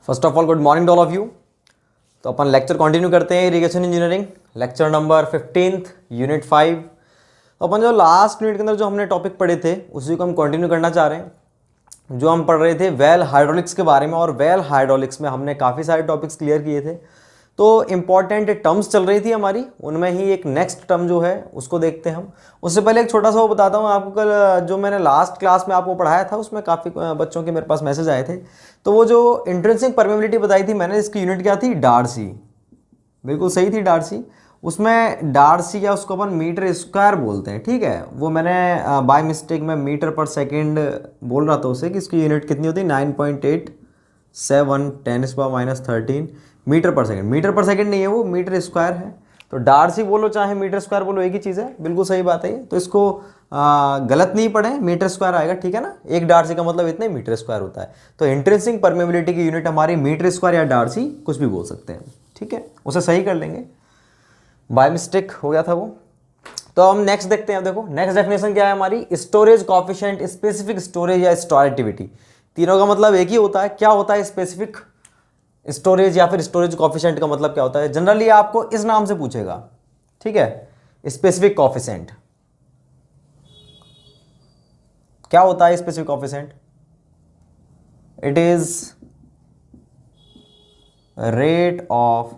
First of all good morning to all of you. तो अपन lecture continue करते हैं irrigation engineering, lecture number 15 unit 5। तो अपन जो लास्ट यूनिट के अंदर जो हमने टॉपिक पढ़े थे उसी को हम कंटिन्यू करना चाह रहे हैं। जो हम पढ़ रहे थे वेल हाइड्रोलिक्स के बारे में, और वेल हाइड्रोलिक्स में हमने काफ़ी सारे टॉपिक्स क्लियर किए थे। तो इंपॉर्टेंट टर्म्स चल रही थी हमारी, उनमें ही एक नेक्स्ट टर्म जो है उसको देखते हैं हम। उससे पहले एक छोटा सा वो बताता हूँ आपको, कल जो मैंने लास्ट क्लास में आपको पढ़ाया था उसमें काफ़ी बच्चों के मेरे पास मैसेज आए थे। तो वो जो इंट्रिंसिक परमेबिलिटी बताई थी मैंने, इसकी यूनिट क्या थी? डार्सी। बिल्कुल सही थी, डार्सी। उसमें डार्सी या उसको अपन मीटर स्क्वायर बोलते हैं, ठीक है। वो मैंने बाय मिस्टेक में मीटर पर सेकेंड बोल रहा था उसे कि इसकी यूनिट कितनी होती है, 9.87 10⁻⁻13 मीटर पर सेकंड। मीटर पर सेकंड नहीं है, वो मीटर स्क्वायर है। तो डार्सी बोलो चाहे मीटर स्क्वायर बोलो एक ही चीज़ है, बिल्कुल सही बात है ये। तो इसको गलत नहीं पढ़े, मीटर स्क्वायर आएगा, ठीक है ना। एक डार्सी का मतलब इतने मीटर स्क्वायर होता है। तो इंट्रिंसिक परमेबिलिटी की यूनिट हमारी मीटर स्क्वायर या डार्सी कुछ भी बोल सकते हैं, ठीक है। उसे सही कर लेंगे, बाय मिस्टेक हो गया था वो। तो हम नेक्स्ट देखते हैं। देखो नेक्स्ट डेफिनेशन क्या है हमारी, स्टोरेज कॉफिशिएंट, स्पेसिफिक स्टोरेज या स्टोरेटिविटी। तीनों का मतलब एक ही होता है। क्या होता है स्पेसिफिक स्टोरेज या फिर स्टोरेज कॉफिशिएंट का मतलब क्या होता है? जनरली आपको इस नाम से पूछेगा, ठीक है। स्पेसिफिक कॉफिशिएंट क्या होता है? Specific coefficient it is rate of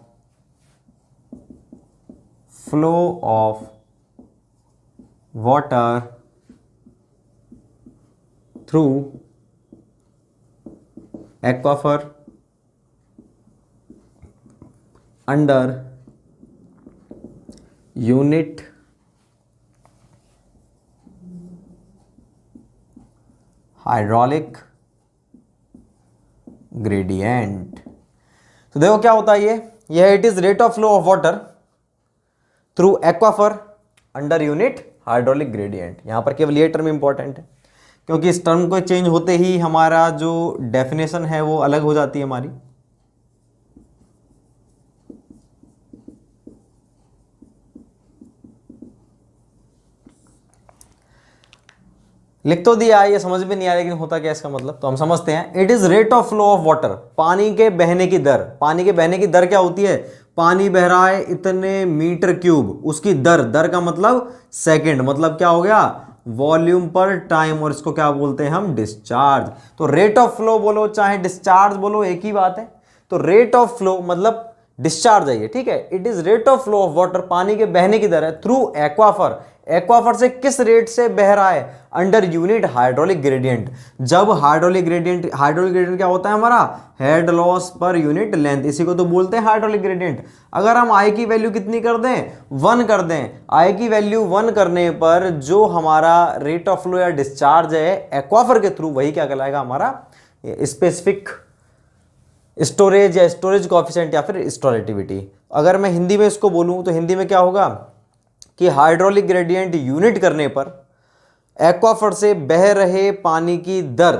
flow of water through aquifer under unit hydraulic gradient. तो देखो क्या होता है ये it is rate of flow of water through aquifer under unit hydraulic gradient. यहां पर केवल ये टर्म इंपॉर्टेंट है, क्योंकि इस टर्म को चेंज होते ही हमारा जो डेफिनेशन है वो अलग हो जाती है हमारी। लिख तो दिया है, ये समझ में नहीं आया, लेकिन होता क्या इसका मतलब तो हम समझते हैं। It is rate of flow of water, पानी के बहने की दर। पानी के बहने की दर क्या होती है? पानी बह रहा है इतने मीटर क्यूब, उसकी दर, दर का मतलब सेकंड, मतलब क्या हो गया? वॉल्यूम पर टाइम, और इसको क्या बोलते हैं हम? डिस्चार्ज। तो रेट ऑफ फ्लो बोलो चाहे डिस्चार्ज बोलो एक ही बात है। तो रेट ऑफ फ्लो मतलब डिस्चार्ज है ये, ठीक है। It is rate of flow of water, पानी के बहने की दर है, थ्रू एक्वाफर। एक्वाफर से किस रेट से बह रहा है? Under unit hydraulic gradient. जब हाइड्रोलिक ग्रेडियंट क्या होता है हमारा? Head loss per unit length, इसी को तो बोलते हैं हाइड्रोलिक ग्रेडियंट। अगर हम आई की वैल्यू कितनी कर दें? 1 कर दें, आई की वैल्यू 1 करने पर जो हमारा रेट ऑफ फ्लो या डिस्चार्ज है एक्वाफर के थ्रू, वही क्या कहलाएगा? हमारा स्पेसिफिक स्टोरेज या स्टोरेज कॉफिशिएंट या फिर स्टोरेटिविटी। अगर मैं हिंदी में इसको बोलूं तो हिंदी में क्या होगा कि हाइड्रोलिक ग्रेडियंट यूनिट करने पर एक्वाफर से बह रहे पानी की दर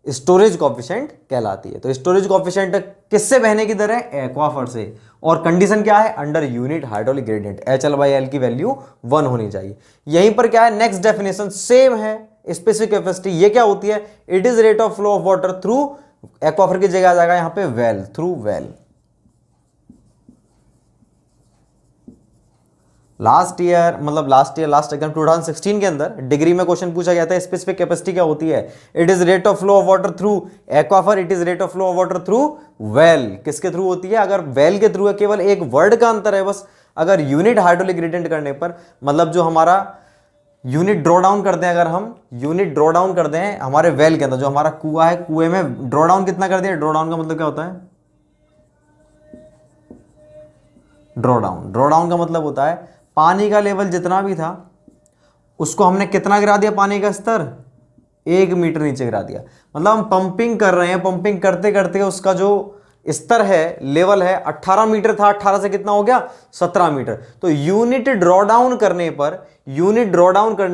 स्टोरेज कॉफिशिएंट कहलाती है। तो स्टोरेज कॉफिशिएंट किससे बहने की दर है? एक्वाफर से। और कंडीशन क्या है? Under unit hydraulic gradient, HL/L की वैल्यू 1 होनी चाहिए। यहीं पर क्या है? नेक्स्ट डेफिनेशन सेम है, स्पेसिफिक कैपेसिटी। ये क्या होती है? It is rate of flow of water through aquifer की जगह आ जाएगा यहां पे well, through well. Last exam 2016 के अंदर डिग्री में क्वेश्चन पूछा गया था, स्पेसिफिक कैपेसिटी क्या होती है? It is rate of flow of water through aquifer, it is rate of flow of water through well. किसके थ्रू होती है? अगर वेल के थ्रू है, केवल एक वर्ड का अंतर है बस। अगर यूनिट हाइड्रोलिक ग्रेडियंट करने पर, मतलब जो हमारा यूनिट ड्रॉ डाउन करते हैं, अगर हम यूनिट ड्रॉ डाउन करते हैं हमारे वेल के अंदर, जो हमारा कुआं है, कुएं में ड्रॉ डाउन कितना कर दिया? ड्रॉ डाउन का मतलब क्या होता है? ड्रॉ डाउन का मतलब होता है पानी का लेवल जितना भी था उसको हमने कितना गिरा दिया? पानी का स्तर 1 मीटर नीचे गिरा दिया। मतलब हम पंपिंग कर रहे हैं, पंपिंग करते करते उसका जो स्तर है, लेवल है, 18 मीटर था, 18 से कितना हो गया? 17 मीटर। तो यूनिट ड्रॉ डाउन करने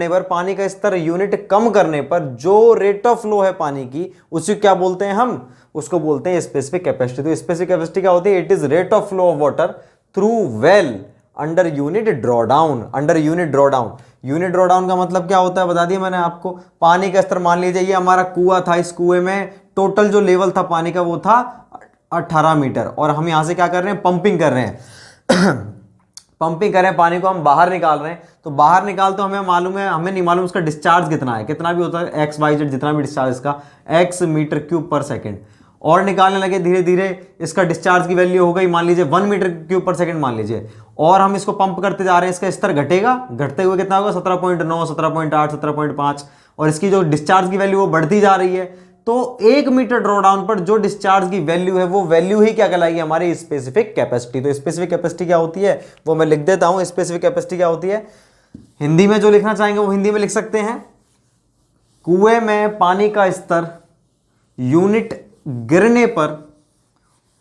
पर पानी का स्तर यूनिट कम करने पर जो रेट ऑफ फ्लो है पानी की, उसे क्या बोलते हैं हम? उसको बोलते हैं स्पेसिफिक कैपेसिटी। तो स्पेसिफिक कैपेसिटी क्या होती है? It is rate of flow of water through well under unit drawdown. Unit draw down का मतलब क्या होता है बता दिया मैंने आपको। पानी का स्तर मान लीजिए ये हमारा कुआं था, इस कुएं में टोटल जो लेवल था पानी का वो था 18 मीटर, और हम यहां से क्या कर रहे हैं, पंपिंग कर रहे हैं पंपिंग कर रहे हैं, पानी को हम बाहर निकाल रहे हैं। तो बाहर निकाल तो हमें मालूम है, हमें नहीं मालूम उसका डिस्चार्ज कितना है, कितना भी होता है एक्स वाई जेड जितना भी डिस्चार्ज इसका x मीटर क्यूब पर सेकेंड, और निकालने लगे धीरे धीरे इसका डिस्चार्ज की वैल्यू हो गई मान लीजिए 1 मीटर क्यूब पर सेकंड मान लीजिए, और हम इसको पंप करते जा रहे हैं, इसका स्तर घटेगा, घटते हुए कितना होगा 17.9, 17.8, 17.5, और इसकी जो डिस्चार्ज की वैल्यू वो बढ़ती जा रही है। तो 1 मीटर ड्रॉ डाउन पर जो डिस्चार्ज की वैल्यू है वो वैल्यू ही क्या कहलाएगी, हमारी स्पेसिफिक कैपेसिटी। तो स्पेसिफिक कैपेसिटी क्या होती है वो मैं लिख देता हूं। स्पेसिफिक कैपेसिटी क्या होती है, हिंदी में जो लिखना चाहेंगे वो हिंदी में लिख सकते हैं। कुएं में पानी का स्तर यूनिट गिरने पर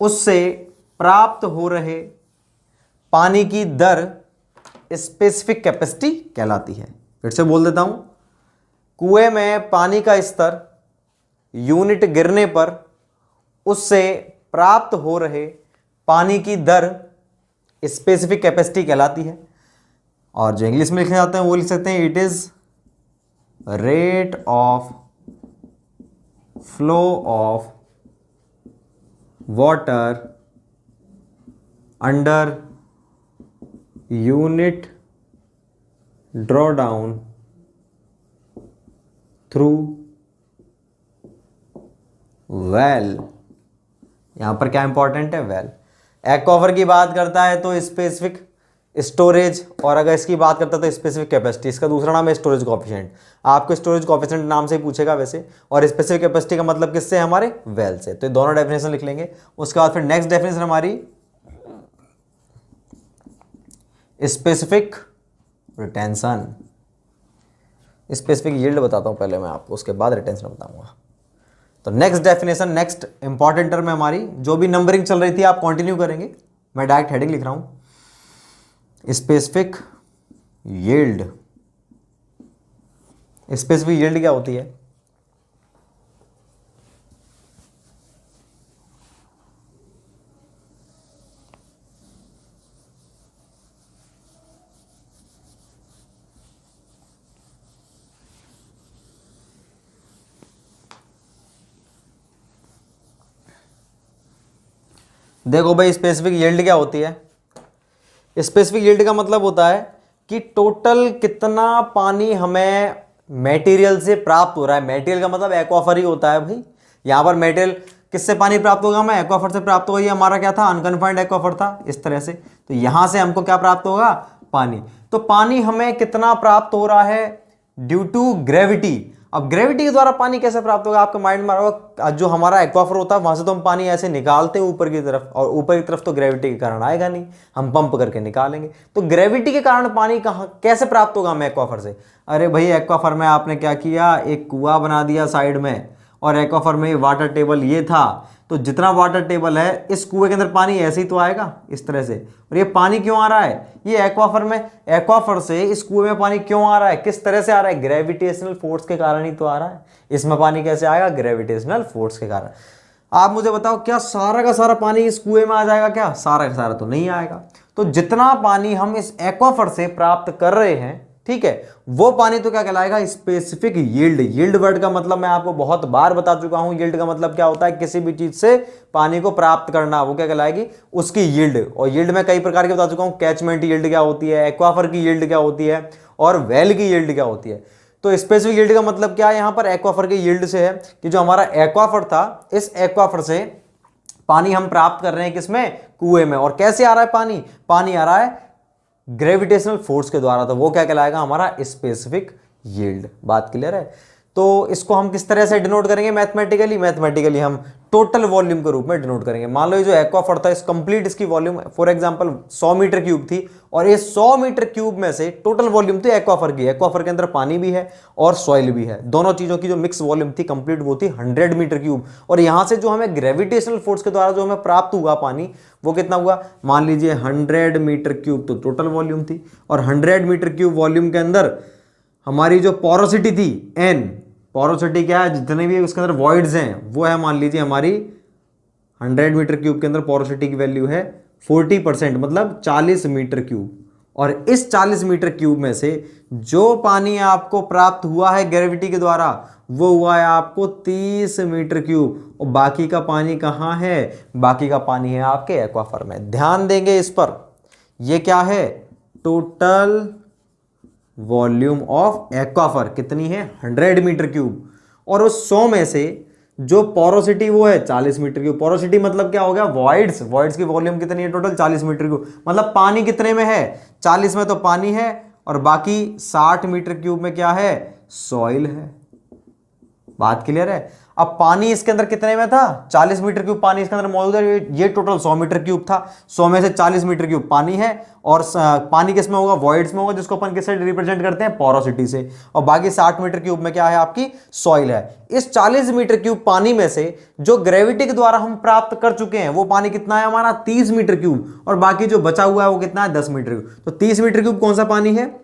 उससे प्राप्त हो रहे पानी की दर स्पेसिफिक कैपेसिटी कहलाती है। फिर से बोल देता हूं, कुएं में पानी का स्तर यूनिट गिरने पर उससे प्राप्त हो रहे पानी की दर स्पेसिफिक कैपेसिटी कहलाती है। और जो इंग्लिश में लिखे जाते हैं वो लिख सकते हैं, it is rate of flow of water under unit draw down through well. यहां पर क्या इंपॉर्टेंट है, वेल। एक्वाफर की बात करता है तो स्पेसिफिक स्टोरेज, और अगर इसकी बात करता है तो स्पेसिफिक कैपेसिटी। इसका दूसरा नाम है स्टोरेज कोएफिशिएंट। आपको स्टोरेज कोएफिशिएंट नाम से ही पूछेगा वैसे, और स्पेसिफिक कैपेसिटी का मतलब किससे है, हमारे वेल से। तो दोनों डेफिनेशन लिख लेंगे। उसके बाद फिर नेक्स्ट डेफिनेशन हमारी स्पेसिफिक रिटेंशन। स्पेसिफिक यील्ड बताता हूं पहले मैं आपको, उसके बाद रिटेंशन बताऊंगा। तो next definition, next important term है हमारी, जो भी नंबरिंग चल रही थी आप कंटिन्यू करेंगे, मैं डायरेक्ट हेडिंग लिख रहा हूं। Specific yield. स्पेसिफिक यील्ड क्या होती है, देखो भाई स्पेसिफिक यील्ड क्या होती है। स्पेसिफिक यील्ड का मतलब होता है कि टोटल कितना पानी हमें मटेरियल से प्राप्त हो रहा है। मटेरियल का मतलब एक्वाफर ही होता है भाई। यहां पर मटेरियल किससे पानी प्राप्त होगा, हमें एक्वाफर से प्राप्त होगा। ये हमारा क्या था, अनकन्फाइंड एक्वाफर था इस तरह से। तो यहां से हमको क्या प्राप्त होगा, पानी। तो पानी हमें कितना प्राप्त हो रहा है, ड्यू टू ग्रेविटी। अब ग्रेविटी के द्वारा पानी कैसे प्राप्त होगा, आपके माइंड में आ रहा होगा, जो हमारा एक्वाफर होता है वहां से तो हम पानी ऐसे निकालते हैं ऊपर की तरफ, और ऊपर की तरफ तो ग्रेविटी के कारण आएगा नहीं, हम पंप करके निकालेंगे। तो ग्रेविटी के कारण पानी कहां कैसे प्राप्त होगा हमें एक्वाफर से। अरे भाई एक्वाफर में आपने क्या किया, एक कुआं बना दिया साइड में, और एक्वाफर में वाटर टेबल ये था। तो जितना वाटर टेबल है इस कुएं के अंदर पानी ऐसे ही तो आएगा इस तरह से। और ये पानी क्यों आ रहा है, ये एक्वाफर में, एक्वाफर से इस कुएं में पानी क्यों आ रहा है, किस तरह से आ रहा है, ग्रेविटेशनल फोर्स के कारण ही तो आ रहा है। इसमें पानी कैसे आएगा, ग्रेविटेशनल फोर्स के कारण। आप मुझे बताओ क्या सारा का सारा पानी इस कुएं में आ जाएगा, क्या सारा का सारा तो नहीं आएगा। तो जितना पानी हम इस एक्वाफर से प्राप्त कर रहे हैं, ठीक है, वो पानी तो क्या कहलाएगा, स्पेसिफिक यील्ड। यील्ड वर्ड का मतलब मैं आपको बहुत बार बता चुका हूं। यील्ड का मतलब क्या होता है, किसी भी चीज से पानी को प्राप्त करना, वो क्या कहलाएगी, उसकी यील्ड। और यील्ड में कई प्रकार के बता चुका हूं। कैचमेंट यील्ड क्या होती है, एक्वाफर की यील्ड क्या होती है, और वेल की यील्ड क्या होती है। तो स्पेसिफिक यील्ड का मतलब क्या है, यहां पर एक्वाफर की यील्ड से है कि जो हमारा एक्वाफर था, इस एक्वाफर से पानी हम प्राप्त कर रहे हैं किसमें, कुएं में। और कैसे आ रहा है पानी, पानी आ रहा है ग्रेविटेशनल फोर्स के द्वारा। तो वो क्या कहलाएगा, हमारा स्पेसिफिक यील्ड। बात क्लियर है। तो इसको हम किस तरह से डिनोट करेंगे मैथमेटिकली, मैथमेटिकली हम टोटल वॉल्यूम के रूप में डिनोट करेंगे। मान लो ये जो एक्वाफर था, इस कंप्लीट इसकी volume for example 100 metre cube थी, और ये 100 मीटर क्यूब में से टोटल वॉल्यूम थी एक्वाफर की। एक्वाफर के अंदर पानी भी है और सॉइल भी है, दोनों चीजों की जो मिक्स वॉल्यूम थी कंप्लीट वो थी 100 मीटर क्यूब। और यहां से जो हमें ग्रेविटेशनल फोर्स के द्वारा जो हमें प्राप्त हुआ पानी, वो कितना हुआ, मान लीजिए 100 मीटर क्यूब तो टोटल वॉल्यूम थी। और 100 मीटर क्यूब वॉल्यूम के अंदर हमारी जो पोरोसिटी थी एन, पोरोसिटी क्या है, जितने भी उसके अंदर वॉइड्स हैं वो है, मान लीजिए हमारी 100 मीटर क्यूब के अंदर पोरोसिटी की वैल्यू है 40%, मतलब 40 मीटर क्यूब। और इस 40 मीटर क्यूब में से जो पानी आपको प्राप्त हुआ है ग्रेविटी के द्वारा वो हुआ है आपको 30 मीटर क्यूब, और बाकी का पानी कहाँ है? बाकी का पानी है आपके एक्वाफर में। ध्यान देंगे इस पर, ये क्या है? टोटल वॉल्यूम ऑफ एक्वाफर कितनी है? 100 मीटर क्यूब, और उस 100 में से जो पोरोसिटी वो है 40 मीटर क्यूब। पोरोसिटी मतलब क्या हो गया? वॉइड्स। वॉइड्स की वॉल्यूम कितनी है? Total 40 metre cube. मतलब पानी कितने में है? 40 में तो पानी है, और बाकी 60 मीटर क्यूब में क्या है? सॉइल है। बात क्लियर है? अब पानी इसके अंदर कितने में था? 40 मीटर क्यूब पानी इसके अंदर मौजूद है। ये टोटल 100 मीटर क्यूब था। 100 में से 40 मीटर क्यूब पानी है, और पानी किस में होगा? वॉइड्स में होगा, जिसको अपन किससे रिप्रेजेंट करते हैं? पोरोसिटी से। और बाकी 60 मीटर क्यूब में क्या है? आपकी सॉइल है। इस 40 मीटर क्यूब पानी में से जो ग्रेविटी के द्वारा हम प्राप्त कर चुके हैं वो पानी कितना है हमारा? 30 मीटर क्यूब, और बाकी जो बचा हुआ है वो कितना है? 10 मीटर क्यूब। तो 30 मीटर क्यूब कौन सा पानी है?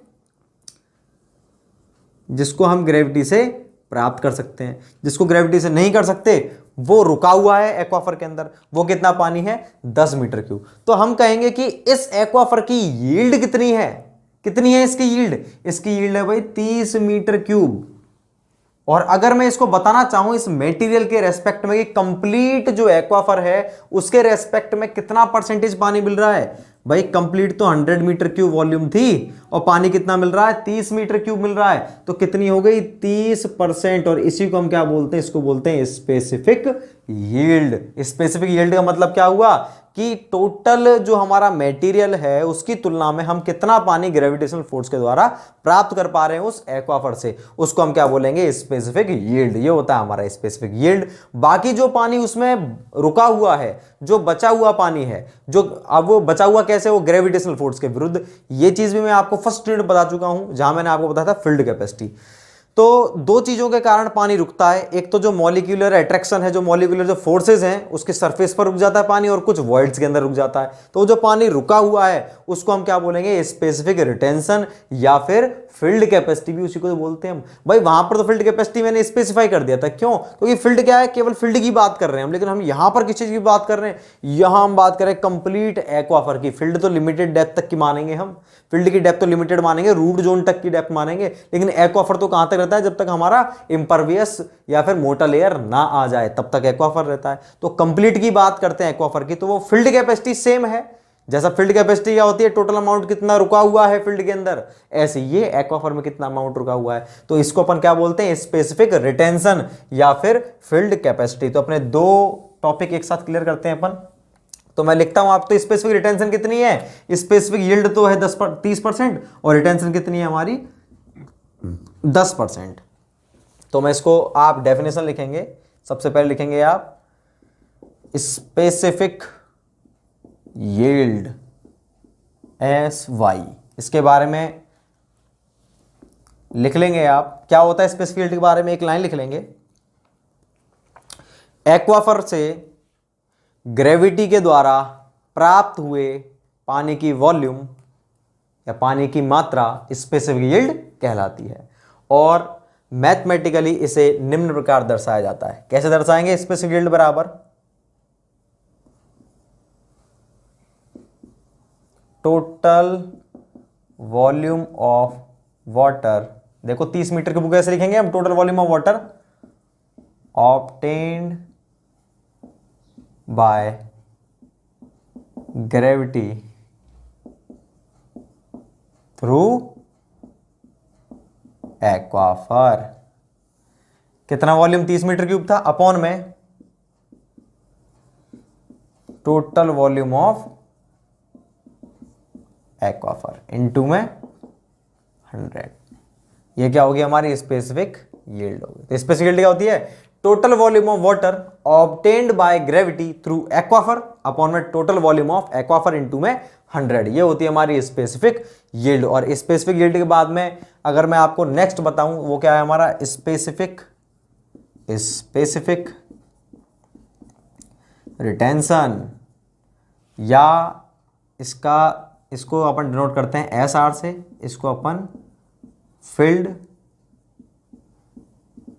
जिसको हम ग्रेविटी से प्राप्त कर सकते हैं। जिसको ग्रेविटी से नहीं कर सकते वो रुका हुआ है एक्वाफर के अंदर। वो कितना पानी है? 10 मीटर क्यूब। तो हम कहेंगे कि इस एक्वाफर की यील्ड कितनी है? कितनी है इसकी यील्ड? इसकी यील्ड है भाई 30 मीटर क्यूब। और अगर मैं इसको बताना चाहूं इस मटेरियल के रेस्पेक्ट में कि कंप्लीट जो एक्वाफर है उसके रेस्पेक्ट में कितना परसेंटेज पानी मिल रहा है, भाई कंप्लीट तो 100 मीटर क्यूब वॉल्यूम थी, और पानी कितना मिल रहा है? 30 मीटर क्यूब मिल रहा है। तो कितनी हो गई? 30%। और इसी को हम क्या बोलते हैं? इसको बोलते हैं स्पेसिफिक यील्ड। स्पेसिफिक यील्ड का मतलब क्या हुआ कि टोटल जो हमारा मटेरियल है उसकी तुलना में हम कितना पानी ग्रेविटेशनल फोर्स के द्वारा प्राप्त कर पा रहे हैं उस एक्वाफर से, उसको हम क्या बोलेंगे? Specific yield. ये होता है हमारा स्पेसिफिक यील्ड। बाकी जो पानी उसमें रुका हुआ है, जो बचा हुआ पानी है, जो अब वो बचा हुआ कैसे? वो ग्रेविटेशनल फोर्स के विरुद्ध। ये चीज भी मैं आपको फर्स्ट यूनिट बता चुका हूं, जहां मैंने आपको बताया था फील्ड कैपेसिटी। तो दो चीजों के कारण पानी रुकता है। एक तो जो मॉलिक्यूलर अट्रैक्शन है, जो मॉलिक्यूलर जो फोर्सेज हैं उसके सरफेस पर रुक जाता है पानी, और कुछ वॉइड्स के अंदर रुक जाता है। तो जो पानी रुका हुआ है उसको हम क्या बोलेंगे? स्पेसिफिक रिटेंशन या फिर फील्ड कैपेसिटी भी उसी को बोलते हैं हम। भाई वहां पर तो फील्ड कैपेसिटी मैंने स्पेसिफाई कर दिया था। क्यों? क्योंकि फील्ड क्या है? केवल फील्ड की बात कर रहे हैं हम, लेकिन हम यहां पर किस चीज की बात कर रहे हैं? यहां हम बात करें कंप्लीट एक्वाफर की। फील्ड तो लिमिटेड डेप्थ तक की मानेंगे हम, फील्ड की डेप्थ तो लिमिटेड मानेंगे, रूट जोन तक की डेप्थ मानेंगे, लेकिन एक्वाफर तो कहां तक रहता है? जब तक हमारा इंपरवियस या फिर मोटा लेयर ना आ जाए तब तक एक्वाफर रहता है। तो कंप्लीट की बात करते हैं एक्वाफर की, तो वो फील्ड कैपेसिटी सेम है। जैसा फील्ड कैपेसिटी क्या होती है? टोटल अमाउंट कितना रुका हुआ है फील्ड के अंदर, ऐसे ये एक्वाफर में कितना अमाउंट रुका हुआ है। तो इसको अपन क्या बोलते हैं? स्पेसिफिक रिटेंशन या फिर फील्ड कैपेसिटी। तो अपने दो टॉपिक एक साथ क्लियर करते हैं अपन। तो मैं लिखता हूं आप, तो स्पेसिफिक रिटेंशन कितनी है? स्पेसिफिक यील्ड तो है 30%, और रिटेंशन कितनी है हमारी? 10%। तो मैं इसको आप डेफिनेशन लिखेंगे। सबसे पहले लिखेंगे आप स्पेसिफिक यील्ड SY। इसके बारे में लिख लेंगे आप, क्या होता है स्पेसिफिक यील्ड के बारे में एक लाइन लिख लेंगे। एक्वाफर से ग्रेविटी के द्वारा प्राप्त हुए पानी की वॉल्यूम या पानी की मात्रा स्पेसिफिक यील्ड कहलाती है। और मैथमेटिकली इसे निम्न प्रकार दर्शाया जाता है। कैसे दर्शाएंगे स्पेसिफिक यील्ड? बराबर टोटल वॉल्यूम ऑफ वाटर। देखो 30 मीटर क्यूब कैसे लिखेंगे हम? Total volume of water obtained by gravity through aquifer. कितना वॉल्यूम? 30 मीटर क्यूब था, अपॉन में total volume of aquifer into में 100। ये क्या होगी? हमारी स्पेसिफिक यील्ड होगी। तो स्पेसिफिक यील्ड क्या होती है? Total volume of water obtained by gravity through aquifer upon में total volume of aquifer into में 100। ये होती है हमारी स्पेसिफिक यील्ड। और स्पेसिफिक यील्ड के बाद में अगर मैं आपको नेक्स्ट बताऊं वो क्या है हमारा? स्पेसिफिक रिटेंशन, या इसको अपन डिनोट करते हैं SR से। इसको अपन फील्ड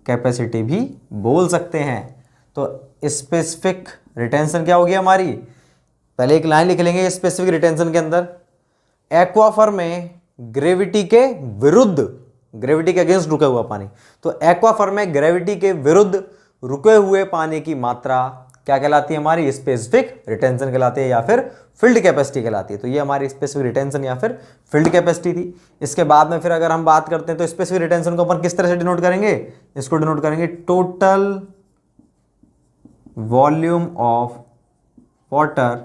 कैपेसिटी भी बोल सकते हैं। तो स्पेसिफिक रिटेंशन क्या होगी हमारी? पहले एक लाइन लिख लेंगे स्पेसिफिक रिटेंशन के अंदर, एक्वाफर में ग्रेविटी के विरुद्ध, ग्रेविटी के अगेंस्ट रुका हुआ पानी, तो एक्वाफर में ग्रेविटी के विरुद्ध रुके हुए पानी की मात्रा क्या कहलाती है हमारी? स्पेसिफिक रिटेंशन कहलाती है या फिर फील्ड कैपेसिटी कहलाती है। तो ये हमारी स्पेसिफिक रिटेंशन या फिर फील्ड कैपेसिटी थी। इसके बाद में फिर अगर हम बात करते हैं तो स्पेसिफिक रिटेंशन को अपन किस तरह से डिनोट करेंगे? इसको डिनोट करेंगे total volume of water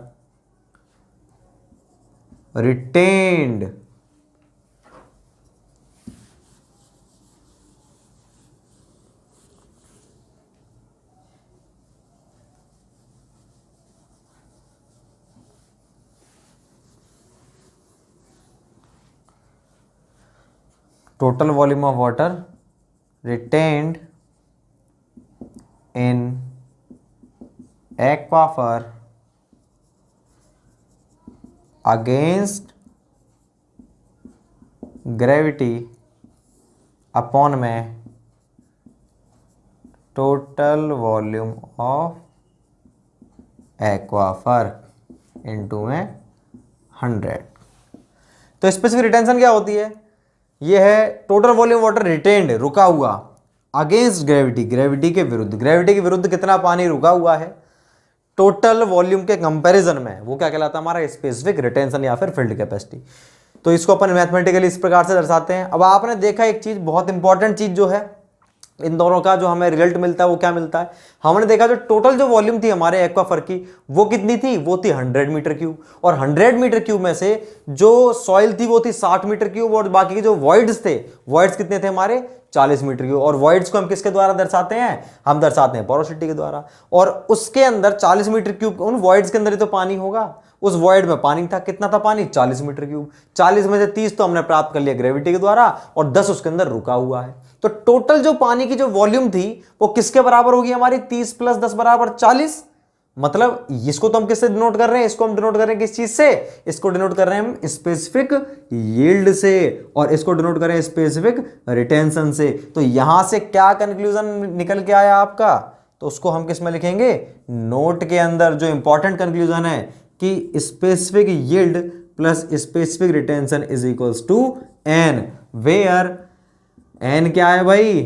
retained total volume of water retained in aquifer against gravity upon में total volume of aquifer into में 100। तो स्पेसिफिक रिटेंशन क्या होती है? ये है टोटल वॉल्यूम वाटर रिटेन्ड, रुका हुआ, अगेंस्ट ग्रेविटी, ग्रेविटी के विरुद्ध, ग्रेविटी के विरुद्ध कितना पानी रुका हुआ है टोटल वॉल्यूम के कंपैरिजन में, वो क्या कहलाता है? हमारा स्पेसिफिक रिटेंशन या फिर फील्ड कैपेसिटी। तो इसको अपन मैथमेटिकली इस प्रकार से दर्शाते हैं। अब आपने देखा एक चीज, बहुत इंपॉर्टेंट चीज जो है इन दोनों का जो हमें रिजल्ट मिलता है वो क्या मिलता है? हमने देखा जो टोटल जो वॉल्यूम थी हमारे एक्वाफर की वो कितनी थी? वो थी 100 मीटर क्यूब, और 100 मीटर क्यूब में से जो सॉइल थी वो थी 60 मीटर क्यूब, और बाकी के जो वॉइड्स थे, वॉइड्स कितने थे हमारे? 40 मीटर क्यूब। और वॉइड्स को हम किसके द्वारा दर्शाते हैं? हम दर्शाते हैं पोरोसिटी के द्वारा। और उसके अंदर 40 मीटर क्यूब, उन वॉइड्स के अंदर ही तो पानी होगा। उस वॉइड में पानी था, कितना था पानी? 40 मीटर क्यूब। 40 में से 30 तो हमने प्राप्त कर लिया ग्रेविटी के द्वारा, और 10 उसके अंदर रुका हुआ है। तो टोटल जो पानी की जो वॉल्यूम थी वो किसके बराबर होगी हमारी? 30 प्लस 10 बराबर 40। मतलब इसको तो हम किससे डिनोट कर रहे हैं? इसको हम डिनोट कर रहे हैं किस चीज से? इसको डिनोट कर रहे हैं हम स्पेसिफिक यील्ड से, और इसको डिनोट कर रहे हैं स्पेसिफिक रिटेंशन से। तो यहां से क्या कंक्लूजन निकल के आया आपका? तो उसको हम किस में लिखेंगे? नोट के अंदर जो इंपॉर्टेंट कंक्लूजन है कि specific yield plus specific retention is equals to N, where N क्या है भाई?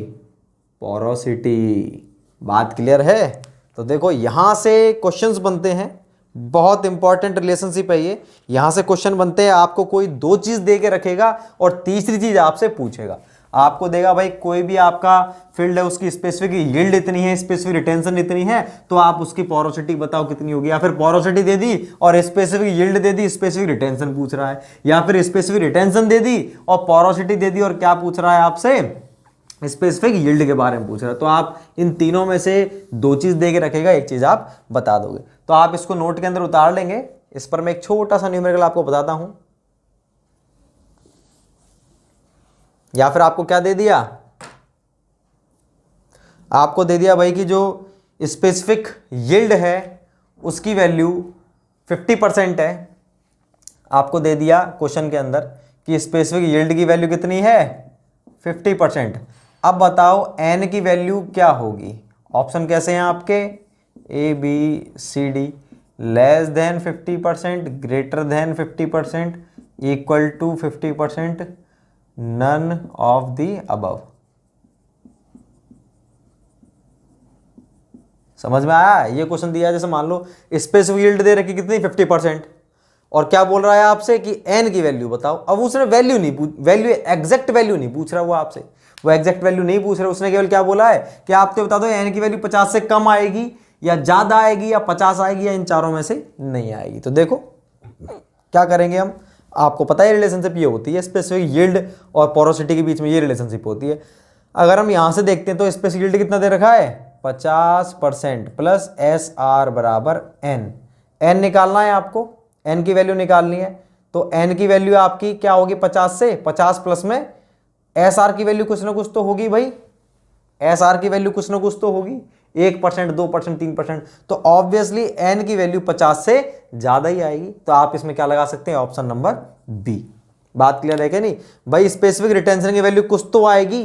पोरोसिटी। बात क्लियर है? तो देखो यहां से क्वेश्चंस बनते हैं, बहुत इंपॉर्टेंट रिलेशनशिप है ये। यहां से क्वेश्चन बनते हैं, आपको कोई दो चीज दे के रखेगा और तीसरी चीज आपसे पूछेगा। आपको देगा भाई कोई भी आपका फील्ड है उसकी स्पेसिफिक यील्ड इतनी है, स्पेसिफिक रिटेंशन इतनी है, तो आप उसकी पोरोसिटी बताओ कितनी होगी। या फिर पोरोसिटी दे दी और स्पेसिफिक यील्ड दे दी, स्पेसिफिक रिटेंशन पूछ रहा है, या फिर स्पेसिफिक रिटेंशन दे दी और पोरोसिटी दे दी और क्या पूछ रहा है आपसे? स्पेसिफिक यील्ड के बारे में पूछ रहा है। तो आप इन तीनों में से दो चीज दे के रखेगा, एक चीज आप बता दोगे। तो आप इसको नोट के अंदर उतार लेंगे। इस पर मैं एक छोटा सा न्यूमेरिकल आपको बताता हूं, या फिर आपको क्या दे दिया? आपको दे दिया भाई कि जो स्पेसिफिक यील्ड है उसकी वैल्यू 50% है। आपको दे दिया क्वेश्चन के अंदर कि स्पेसिफिक यील्ड की वैल्यू कितनी है? 50%। अब बताओ एन की वैल्यू क्या होगी? ऑप्शन कैसे हैं आपके? A B C D. Less than 50%, greater than 50%, equal to 50%, none of the above. समझ में आया? ये क्वेश्चन दिया है, जैसे मान लो स्पेसिफिक यील्ड दे रखी कितनी? 50%, और क्या बोल रहा है आपसे कि एन की वैल्यू बताओ। अब उसने वैल्यू नहीं वैल्यू एग्जैक्ट वैल्यू नहीं पूछ रहा वो आपसे, वो एग्जैक्ट वैल्यू नहीं पूछ रहा। उसने केवल क्या बोला है कि आप तो बता दो एन की वैल्यू 50 से कम आएगी या ज्यादा आएगी या 50 आएगी या इन चारों में से नहीं आएगी। तो देखो क्या करेंगे हम, आपको पता है रिलेशनशिप ये होती है स्पेसिफिक यील्ड और पोरोसिटी के बीच में ये रिलेशनशिप होती है। अगर हम यहां से देखते हैं तो स्पेसिफिक यील्ड कितना दे रखा है? 50% प्लस एस आर बराबर एन। एन निकालना है आपको, एन की वैल्यू निकालनी है। तो एन की वैल्यू आपकी क्या होगी? 50 से 50 प्लस में एस आर की वैल्यू कुछ ना कुछ तो होगी भाई, एस आर की वैल्यू कुछ ना कुछ तो होगी, 1%, 2%, 3%। तो ऑब्वियसली एन की वैल्यू 50 से ज्यादा ही आएगी। तो आप इसमें क्या लगा सकते हैं? Option number B. बात क्लियर है क्या नहीं भाई? स्पेसिफिक रिटेंशन की वैल्यू कुछ तो आएगी,